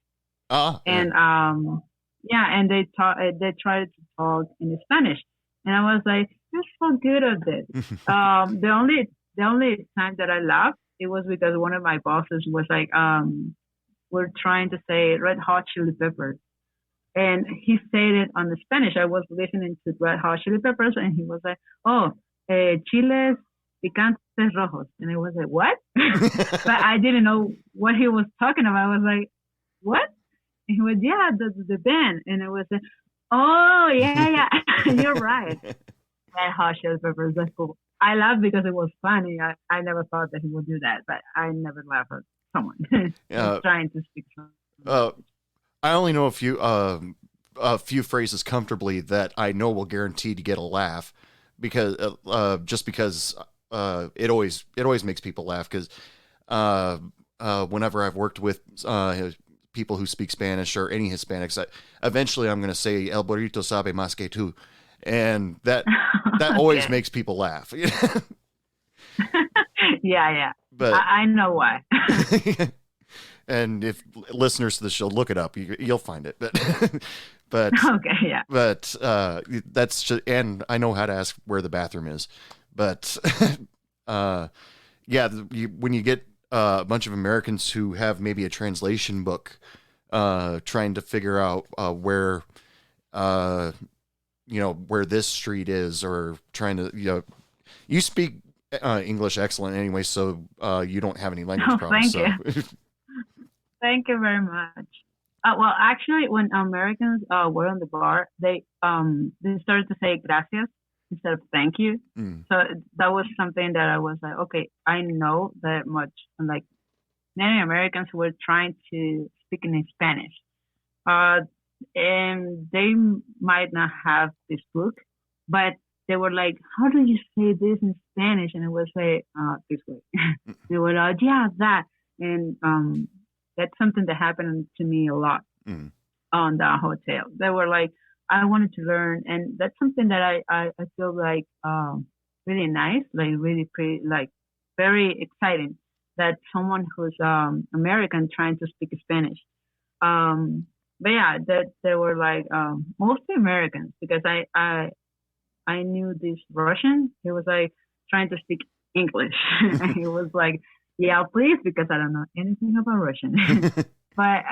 and yeah, and they tried to talk in Spanish, and I was like, "You're so good at this." The only time that I laughed, it was because one of my bosses was like, "We're trying to say red hot chili peppers." And he said it on the Spanish. I was listening to Red Hot Chili Peppers, and he was like, "Oh, chiles picantes rojos," and I was like, "What?" But I didn't know what he was talking about. I was like, "What?" And he was, "Yeah, the band," and I was like, "Oh, yeah, you're right." Red Hot Chili Peppers, that's cool. I laughed because it was funny. I never thought that he would do that, but I never laugh at someone who's trying to speak something. I only know a few phrases comfortably that I know will guarantee to get a laugh because just because it always makes people laugh because whenever I've worked with people who speak Spanish or any Hispanics, eventually I'm going to say El burrito sabe más que tú, and that always makes people laugh. Yeah. But I know why. and if listeners to the show look it up, you'll find it. But Okay, yeah. But that's just, and I know how to ask where the bathroom is. But yeah, when you get a bunch of Americans who have maybe a translation book, trying to figure out where where this street is, or trying to you speak English excellent anyway, so you don't have any language problems. Thank you. Thank you very much. Well, actually, when Americans were on the bar, they started to say gracias instead of thank you. Mm. So that was something that I was like, okay, I know that much. And like many Americans were trying to speak in Spanish, and they might not have this book, but they were like, "How do you say this in Spanish?" And I was like, "This way." They were like, "Yeah, that." And that's something that happened to me a lot on the hotel. They were like, I wanted to learn, and that's something that I feel like really nice, like really pretty, like very exciting, that someone who's American trying to speak Spanish. But yeah, that they were like mostly Americans because I knew this Russian. He was like trying to speak English. And he was like, "Yeah, please," because I don't know anything about Russian. But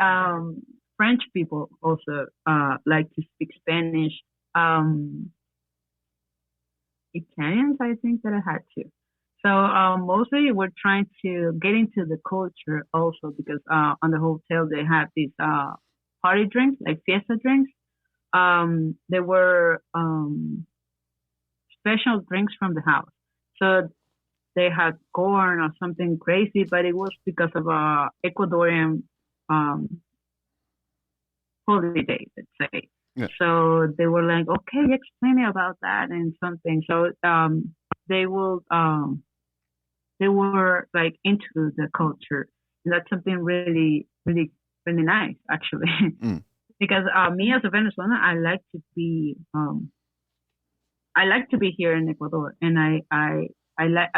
French people also like to speak Spanish. Italians, I think that I had to. So mostly we're trying to get into the culture also because on the hotel they have these party drinks, like fiesta drinks. They were special drinks from the house. So they had corn or something crazy, but it was because of a Ecuadorian holiday, let's say. Yeah. So they were like, okay, explain me about that and something. So they will they were like into the culture, and that's something really, really, really nice actually. Because me as a Venezuelan, I like to be here in Ecuador, and I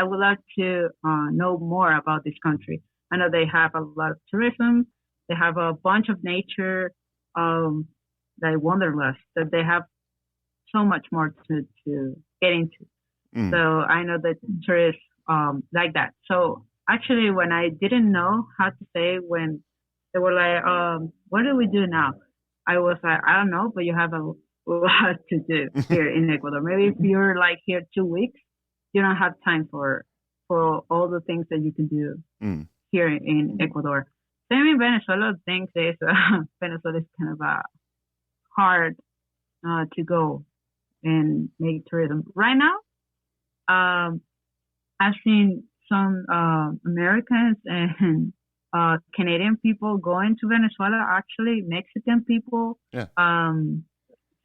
would like to know more about this country. I know they have a lot of tourism. They have a bunch of nature, like wanderlust. That they have so much more to get into. So I know that tourists like that. So actually, when I didn't know how to say when they were like, what do we do now? I was like, I don't know, but you have a lot to do here in Ecuador. Maybe if you're like here 2 weeks, you don't have time for all the things that you can do here in Ecuador. Same in Venezuela. Things is Venezuela is kind of hard to go and make tourism right now. I've seen some Americans and Canadian people going to Venezuela. Actually, Mexican people. Yeah.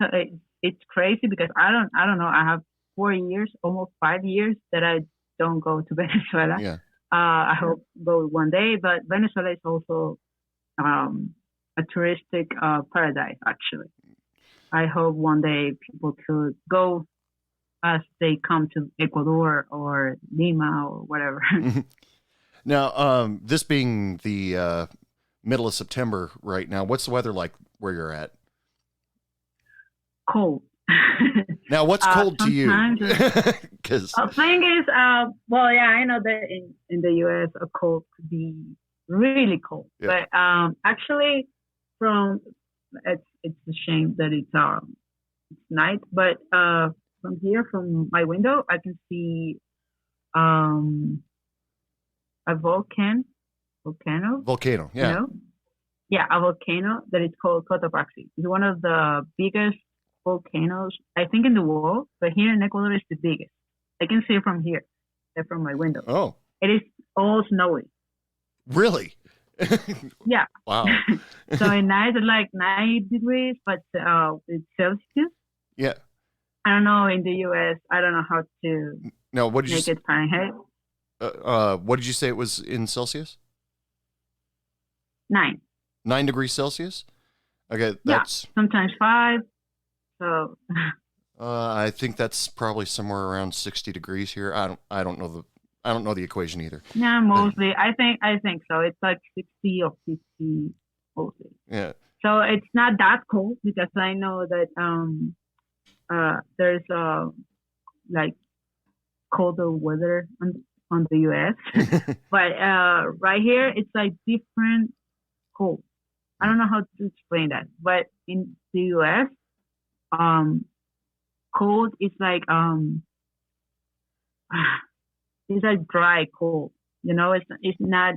So it's crazy because I don't know. I have 4 years, almost 5 years that I don't go to Venezuela. Yeah. I hope go one day, but Venezuela is also a touristic paradise. Actually, I hope one day people could go as they come to Ecuador or Lima or whatever. Now, this being the middle of September right now, what's the weather like where you're at? Cold. Now, what's cold to you? Because thing is, well, yeah, I know that in the U.S. a cold could be really cold, yeah. but actually, it's a shame that it's night, but from here, from my window, I can see a volcano. Volcano, yeah. You know? Yeah, a volcano that is called Cotopaxi. It's one of the biggest volcanoes, I think, in the world, but here in Ecuador it's the biggest. I can see it from here, from my window. Oh. It is all snowy. Really? Yeah. Wow. So in night it's like 9 degrees, but it's Celsius. Yeah. I don't know in the US. I don't know how to No, what did make it Fahrenheit. What did you say it was in Celsius? 9. 9 degrees Celsius? Okay, that's sometimes 5. So I think that's probably somewhere around 60 degrees here. I don't know the equation either. Yeah, mostly. I think so. It's like 60 or 50 mostly. Yeah. So it's not that cold because I know that there's like colder weather on the US. But right here it's like different cold. I don't know how to explain that. But in the US cold is like it's like dry cold. You know, it's not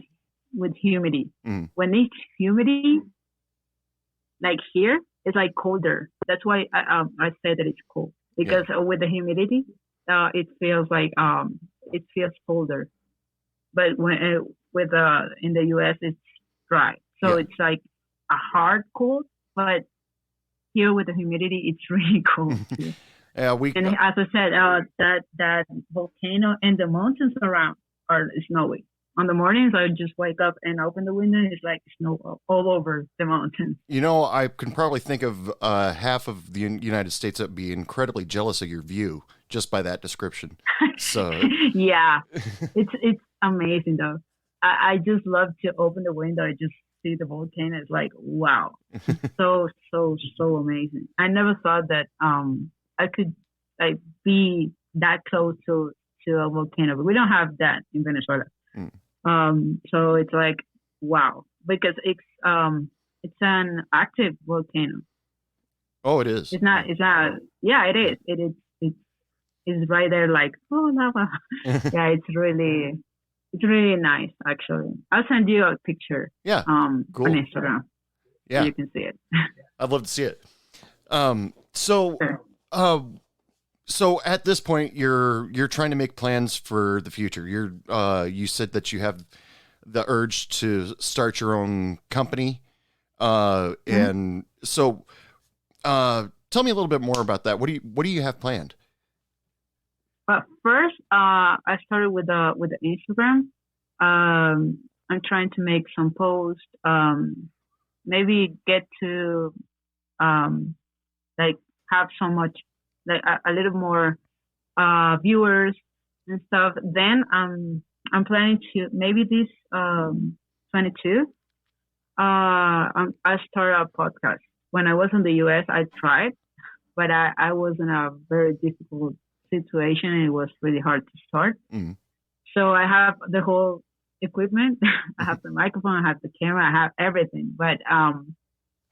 with humidity. When it's humidity, like here, it's like colder. That's why I say that it's cold because with the humidity, it feels like it feels colder. But when with in the US, it's dry, so it's like a hard cold. But here with the humidity, it's really cold too. Yeah, and as I said, that volcano and the mountains around are snowy. On the mornings, I just wake up and open the window, and it's like snow all over the mountains. You know, I can probably think of half of the United States that would be incredibly jealous of your view just by that description. So yeah, it's amazing though. I just love to open the window and just see the volcano. It's like, wow, so amazing. I never thought that I could like be that close to a volcano, but we don't have that in Venezuela. So it's like, wow, because it's an active volcano. Oh, it is. It's not. Yeah, it is. It's right there. Like, oh, lava. Yeah, it's really nice. Actually, I'll send you a picture. Yeah. Cool. On Instagram. Yeah, so you can see it. I'd love to see it. So at this point, you're trying to make plans for the future. You said that you have the urge to start your own company, and so tell me a little bit more about that. What do you have planned? But first, I started with the Instagram. I'm trying to make some posts. Maybe get to like have so much like a little more viewers and stuff. Then I'm planning to maybe this 22. I started a podcast. When I was in the US, I tried, but I was in a very difficult situation and it was really hard to start. So I have the whole equipment. I have the microphone, I have the camera, I have everything, but I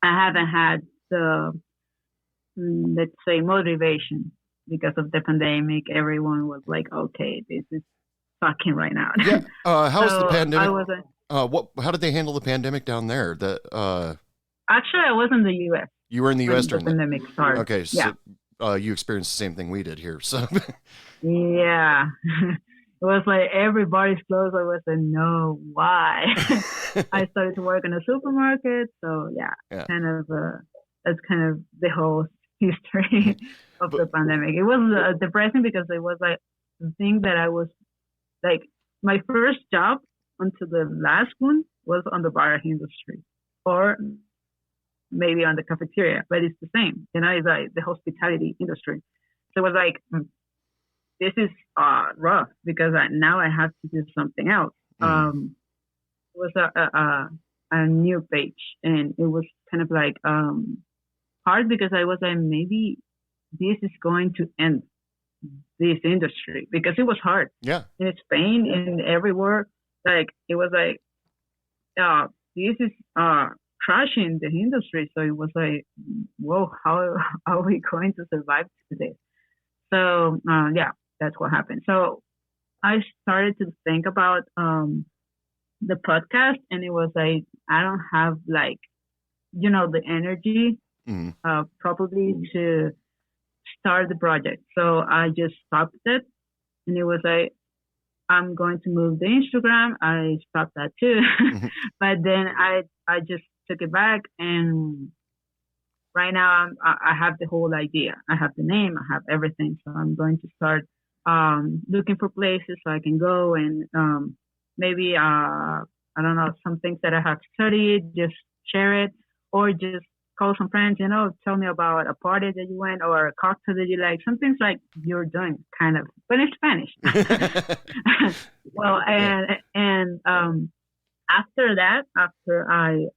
haven't had the, let's say, motivation because of the pandemic. Everyone was like, okay, this is sucking right now. Yeah. How's So the pandemic? I wasn't. How did they handle the pandemic down there? Actually, I was in the US. You were in the US when the during that. pandemic started. Okay, Yeah. so you experienced the same thing we did here. So Yeah. It was like everybody's closed. I was like, no, why? I started to work in a supermarket. So yeah. That's kind of the whole history of the pandemic. It was depressing because it was like the thing that I was like, my first job until the last one was on the bar industry or maybe on the cafeteria, but it's the same. It's like the hospitality industry. So it was like, this is rough because now I have to do something else. It was a new page, and it was kind of like hard because I was like, maybe this is going to end this industry because it was hard. Yeah. In Spain and everywhere, like it was like, this is crashing the industry. So it was like, whoa, how are we going to survive today? So yeah, that's what happened. So I started to think about the podcast, and it was like, I don't have like, the energy probably to start the project. So I just stopped it, and it was like, I'm going to move the Instagram. I stopped that too. But then I just took it back, and right now I have the whole idea. I have the name, I have everything. So I'm going to start looking for places so I can go and maybe, I don't know, some things that I have studied, just share it, or just call some friends, tell me about a party that you went or a cocktail that you like, some things like you're doing kind of, but in Spanish. Well, and after that, after I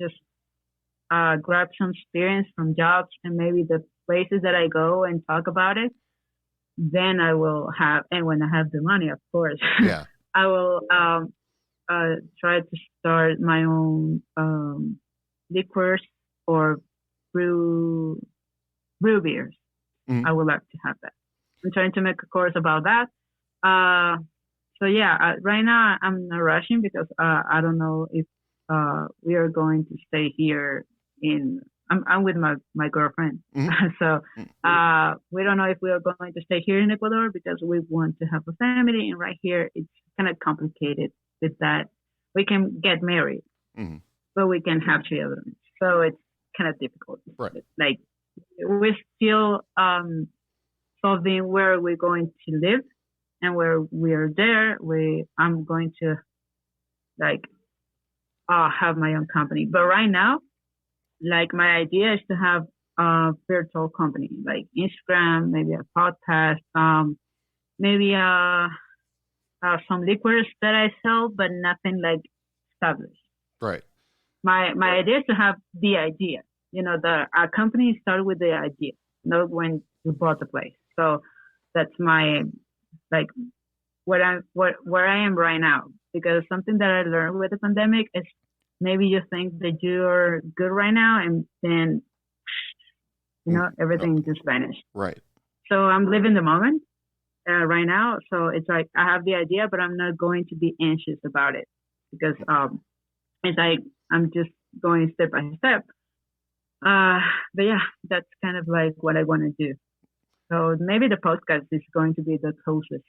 just grab some experience from jobs and maybe the places that I go and talk about it, then I will have, and when I have the money, of course, yeah. I will try to start my own liqueurs or brew beers. I would like to have that. I'm trying to make a course about that. So yeah, right now I'm not rushing because I don't know if we are going to stay here I'm with my girlfriend. So we don't know if we are going to stay here in Ecuador because we want to have a family, and right here it's kind of complicated with that. We can get married, but we can have children. So it's kind of difficult. Right. Like we're still solving where we're going to live, and where we are there, I'm going to like have my own company. But right now, like my idea is to have a virtual company, like Instagram, maybe a podcast, maybe some liquors that I sell, but nothing like established. Right. My idea is to have the idea. Our company started with the idea, not when you bought the place. So that's my like where I am right now. Because something that I learned with the pandemic is maybe you think that you're good right now, and then everything just vanished. Right. So I'm living the moment right now. So it's like I have the idea, but I'm not going to be anxious about it because it's like I'm just going step by step. But yeah, that's kind of like what I want to do. So maybe the podcast is going to be the closest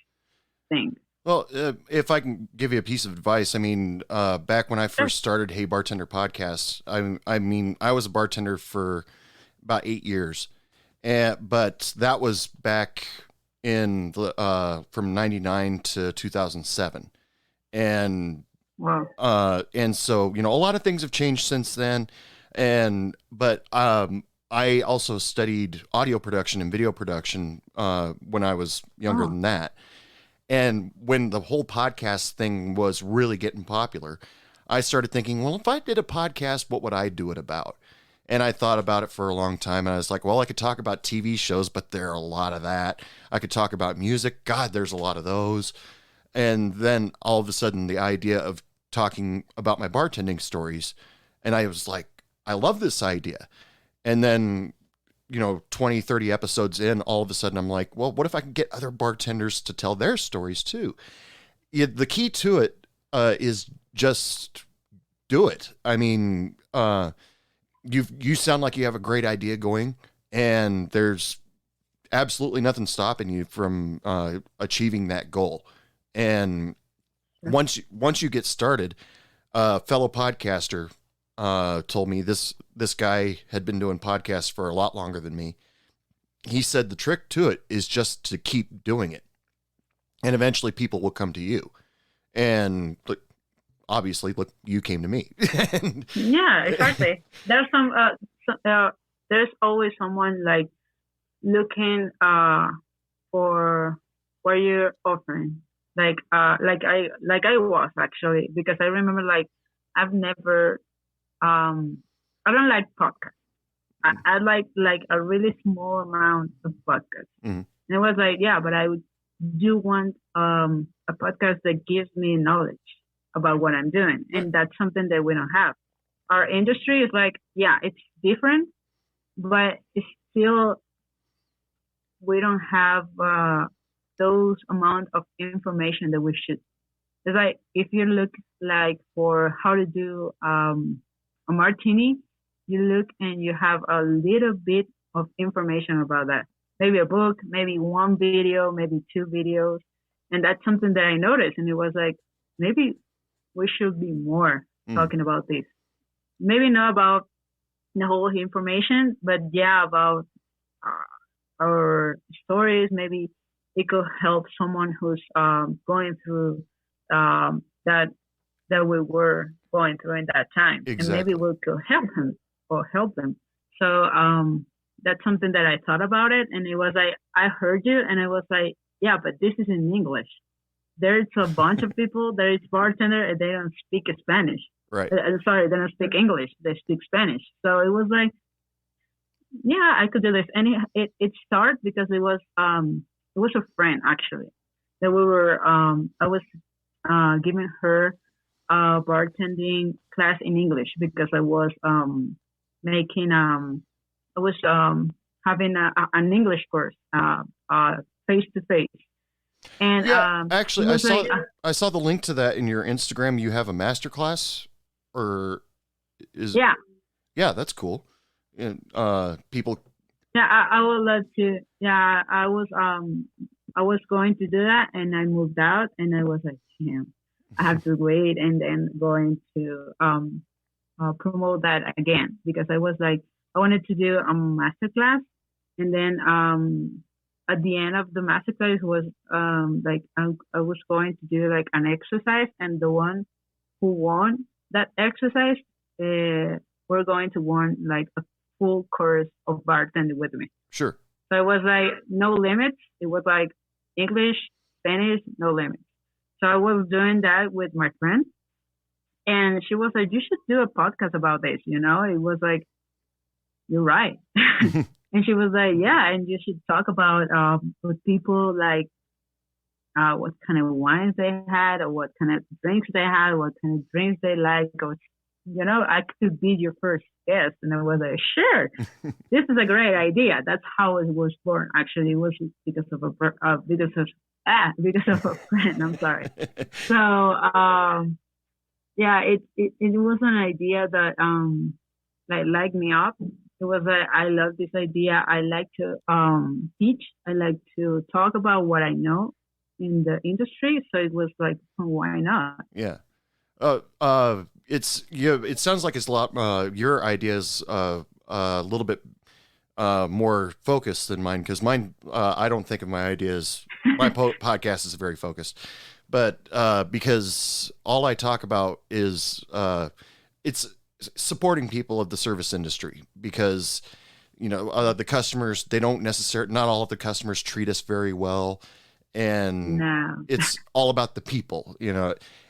thing. Well, if I can give you a piece of advice, I mean, back when I first started Hey Bartender podcast, I was a bartender for about 8 years, but that was back in from 99 to 2007. And, wow. And so, a lot of things have changed since then. But I also studied audio production and video production, when I was younger than that. And when the whole podcast thing was really getting popular, I started thinking, well, if I did a podcast, what would I do it about? And I thought about it for a long time. And I was like, well, I could talk about TV shows, but there are a lot of that. I could talk about music. God, there's a lot of those. And then all of a sudden the idea of talking about my bartending stories. And I was like, I love this idea. And then 20, 30 episodes in, all of a sudden I'm like, well, what if I can get other bartenders to tell their stories too? The key to it is just do it. I mean, you sound like you have a great idea going, and there's absolutely nothing stopping you from achieving that goal. And once you get started, fellow podcaster told me this guy had been doing podcasts for a lot longer than me. He said the trick to it is just to keep doing it, and eventually people will come to you. And obviously, look, you came to me. Yeah, exactly. There's there's always someone like looking for what you're offering. Like I was actually, because I remember like I've never I don't like podcasts. I like a really small amount of podcasts. Mm-hmm. And it was like, yeah, but I do want a podcast that gives me knowledge about what I'm doing. And that's something that we don't have. Our industry is like, yeah, it's different, but it's still, we don't have those amount of information that we should. It's like, if you look like for how to do a martini, you look and you have a little bit of information about that. Maybe a book, maybe one video, maybe 2 videos. And that's something that I noticed. And it was like, maybe we should be more talking about this. Maybe not about the whole information, but yeah, about our stories. Maybe it could help someone who's going through that we were going through in that time. Exactly. And maybe we could help him or help them. So that's something that I thought about it. And it was like, I heard you, and I was like, yeah, but this is in English. There's a bunch of people that is bartender and they don't speak Spanish. Right. Sorry, they don't speak English. They speak Spanish. So it was like, yeah, I could do this. And it started because it was a friend actually that we were, I was giving her a bartending class in English because I was having an English course face to face. And yeah, actually, I saw the link to that in your Instagram. You have a masterclass, or is yeah, that's cool. And people. Yeah, I would love to. Yeah, I was going to do that, and I moved out, and I was like, damn, I have to wait and then going to promote that again, because I was like, I wanted to do a masterclass, and then at the end of the masterclass was like I was going to do like an exercise, and the one who won that exercise we're going to won like a full course of bartending with me. Sure. So it was like no limits. It was like English, Spanish, no limits. So I was doing that with my friend, and she was like, "You should do a podcast about this." You know, it was like, "You're right." And she was like, "Yeah, and you should talk about with people like what kind of wines they had, or what kind of drinks they had, what kind of drinks they like, or you know, I could be your first guest." And I was like, "Sure, this is a great idea." That's how it was born. Actually, it was because of a friend. I'm sorry. So yeah, it was an idea that like light me up. It was I love this idea. I like to teach. I like to talk about what I know in the industry. So it was like, why not? Yeah. It sounds like it's a lot. Your ideas a little bit more focused than mine, because mine, I don't think of my ideas. My podcast is very focused, but because all I talk about is it's supporting people of the service industry, because the customers, they don't necessarily, not all of the customers treat us very well, and No. it's all about the people,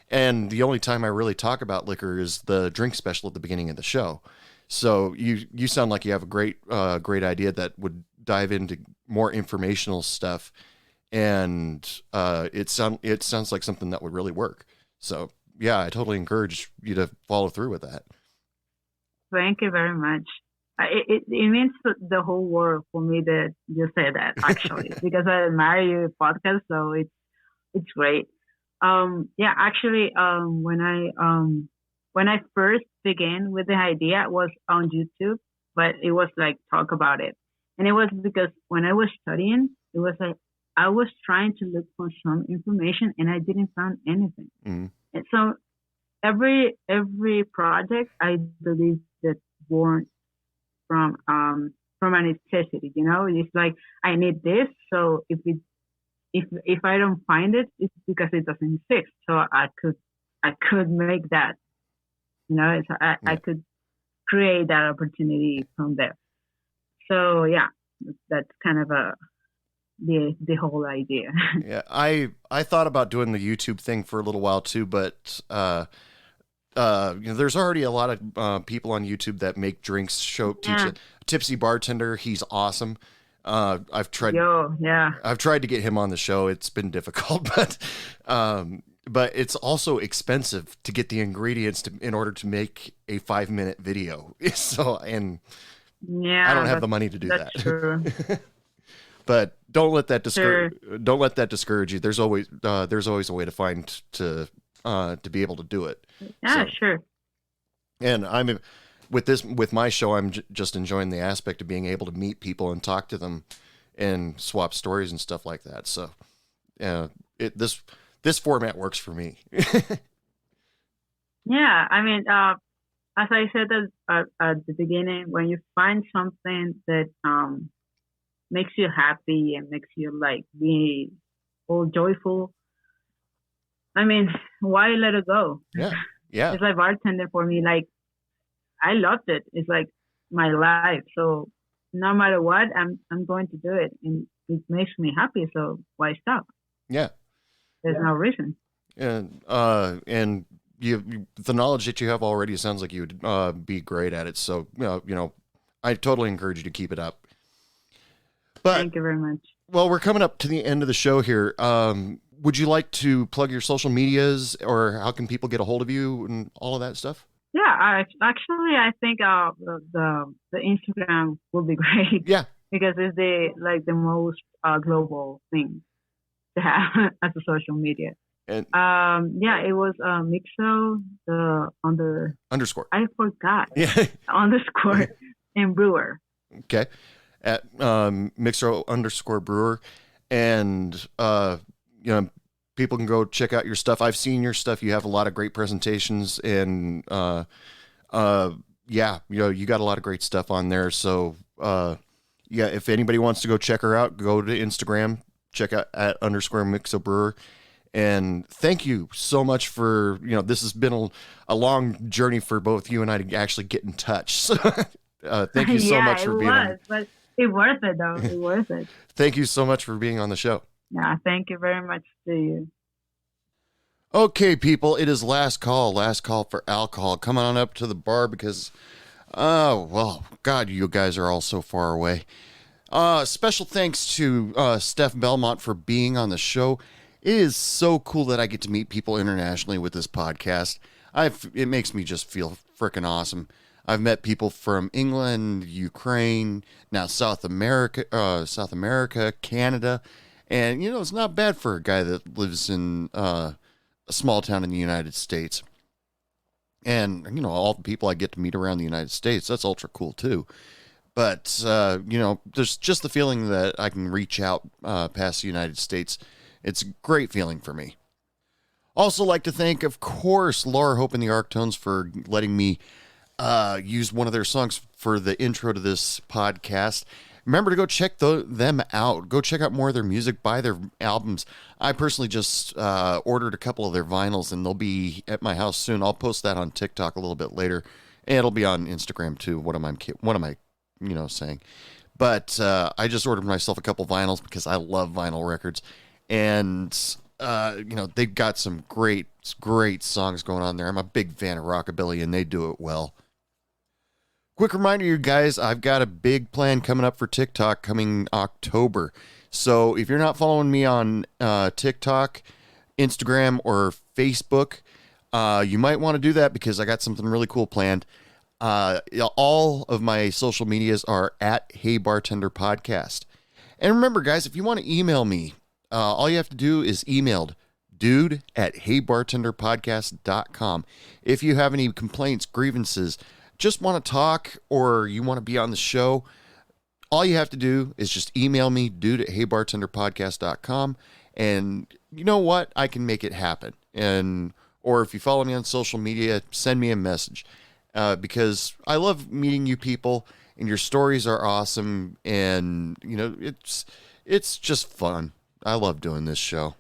and the only time I really talk about liquor is the drink special at the beginning of the show. So you sound like you have a great idea that would dive into more informational stuff, and it sounds like something that would really work. So yeah, I totally encourage you to follow through with that. Thank you very much. It means the whole world for me that you say that, actually, because I admire your podcast, so it's great. Yeah, actually, when I first began with the idea, it was on YouTube, but it was like talk about it, and it was because when I was studying, it was like I was trying to look for some information and I didn't find anything. Mm-hmm. And so every project, I believe, that born from a necessity. It's like I need this, so if I don't find it, it's because it doesn't exist. So I could make that. I could create that opportunity from there. So yeah, that's kind of the whole idea. Yeah, I thought about doing the YouTube thing for a little while too, but there's already a lot of people on YouTube that make drinks, teach it. Tipsy Bartender, he's awesome. I've tried to get him on the show. It's been difficult, but it's also expensive to get the ingredients in order to make a 5-minute video. So, and I don't have the money to do that. True. But don't let that discourage you. There's always a way to find to be able to do it. Yeah, so, sure. And with my show, I'm just enjoying the aspect of being able to meet people and talk to them and swap stories and stuff like that. So, this format works for me. Yeah, I mean, as I said at the beginning, when you find something that makes you happy and makes you like be all joyful, I mean, why let it go? Yeah. It's like bartender for me. Like, I loved it. It's like my life. So no matter what, I'm going to do it, and it makes me happy. So why stop? Yeah. There's no reason. And you the knowledge that you have already, sounds like you would be great at it. So I totally encourage you to keep it up. But thank you very much. Well, we're coming up to the end of the show here. Would you like to plug your social medias, or how can people get a hold of you and all of that stuff? Yeah, I think the Instagram will be great. Yeah, because it's the most global thing to have as a social media. And it was Mixo underscore. I forgot. Yeah, underscore and Brewer. Okay, at Mixo underscore Brewer, and people can go check out your stuff. I've seen your stuff. You have a lot of great presentations, and you got a lot of great stuff on there. So if anybody wants to go check her out, go to Instagram, check out at underscore Mixo Brewer. And thank you so much for, this has been a long journey for both you and I to actually get in touch. So thank you so much for being on. But it's worth it though. It's worth it. Thank you so much for being on the show. Yeah, thank you very much to you. Okay, people, it is last call for alcohol. Come on up to the bar because, well, God, you guys are all so far away. Special thanks to Steph Belmote for being on the show. It is so cool that I get to meet people internationally with this podcast. It makes me just feel freaking awesome. I've met people from England, Ukraine, now South America, Canada, and it's not bad for a guy that lives in a small town in the United States. And all the people I get to meet around the United States, that's ultra cool too. But there's just the feeling that I can reach out past the United States. It's a great feeling for me. Also like to thank, of course, Laura Hope and the Arctones for letting me use one of their songs for the intro to this podcast. Remember to go check them out. Go check out more of their music, buy their albums. I personally just ordered a couple of their vinyls, and they'll be at my house soon. I'll post that on TikTok a little bit later, and it'll be on Instagram too. What am I saying? But I just ordered myself a couple vinyls because I love vinyl records, and they've got some great songs going on there. I'm a big fan of rockabilly, and they do it well. Quick reminder, you guys, I've got a big plan coming up for TikTok coming October. So if you're not following me on TikTok, Instagram, or Facebook, you might want to do that because I got something really cool planned. All of my social medias are at Hey Bartender Podcast. And remember, guys, if you want to email me, all you have to do is email dude@heybartenderpodcast.com. If you have any complaints, grievances, just want to talk, or you want to be on the show, all you have to do is just email me, dude@heybartenderpodcast.com, and you know what? I can make it happen. Or if you follow me on social media, send me a message, because I love meeting you people, and your stories are awesome, and it's just fun. I love doing this show.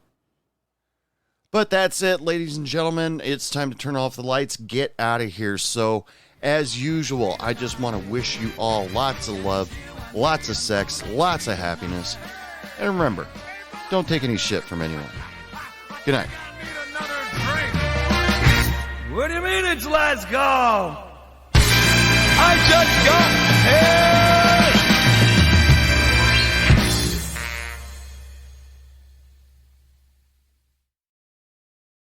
But that's it, ladies and gentlemen. It's time to turn off the lights, get out of here. So, as usual, I just want to wish you all lots of love, lots of sex, lots of happiness. And remember, don't take any shit from anyone. Good night. What do you mean it's last call? I just got here!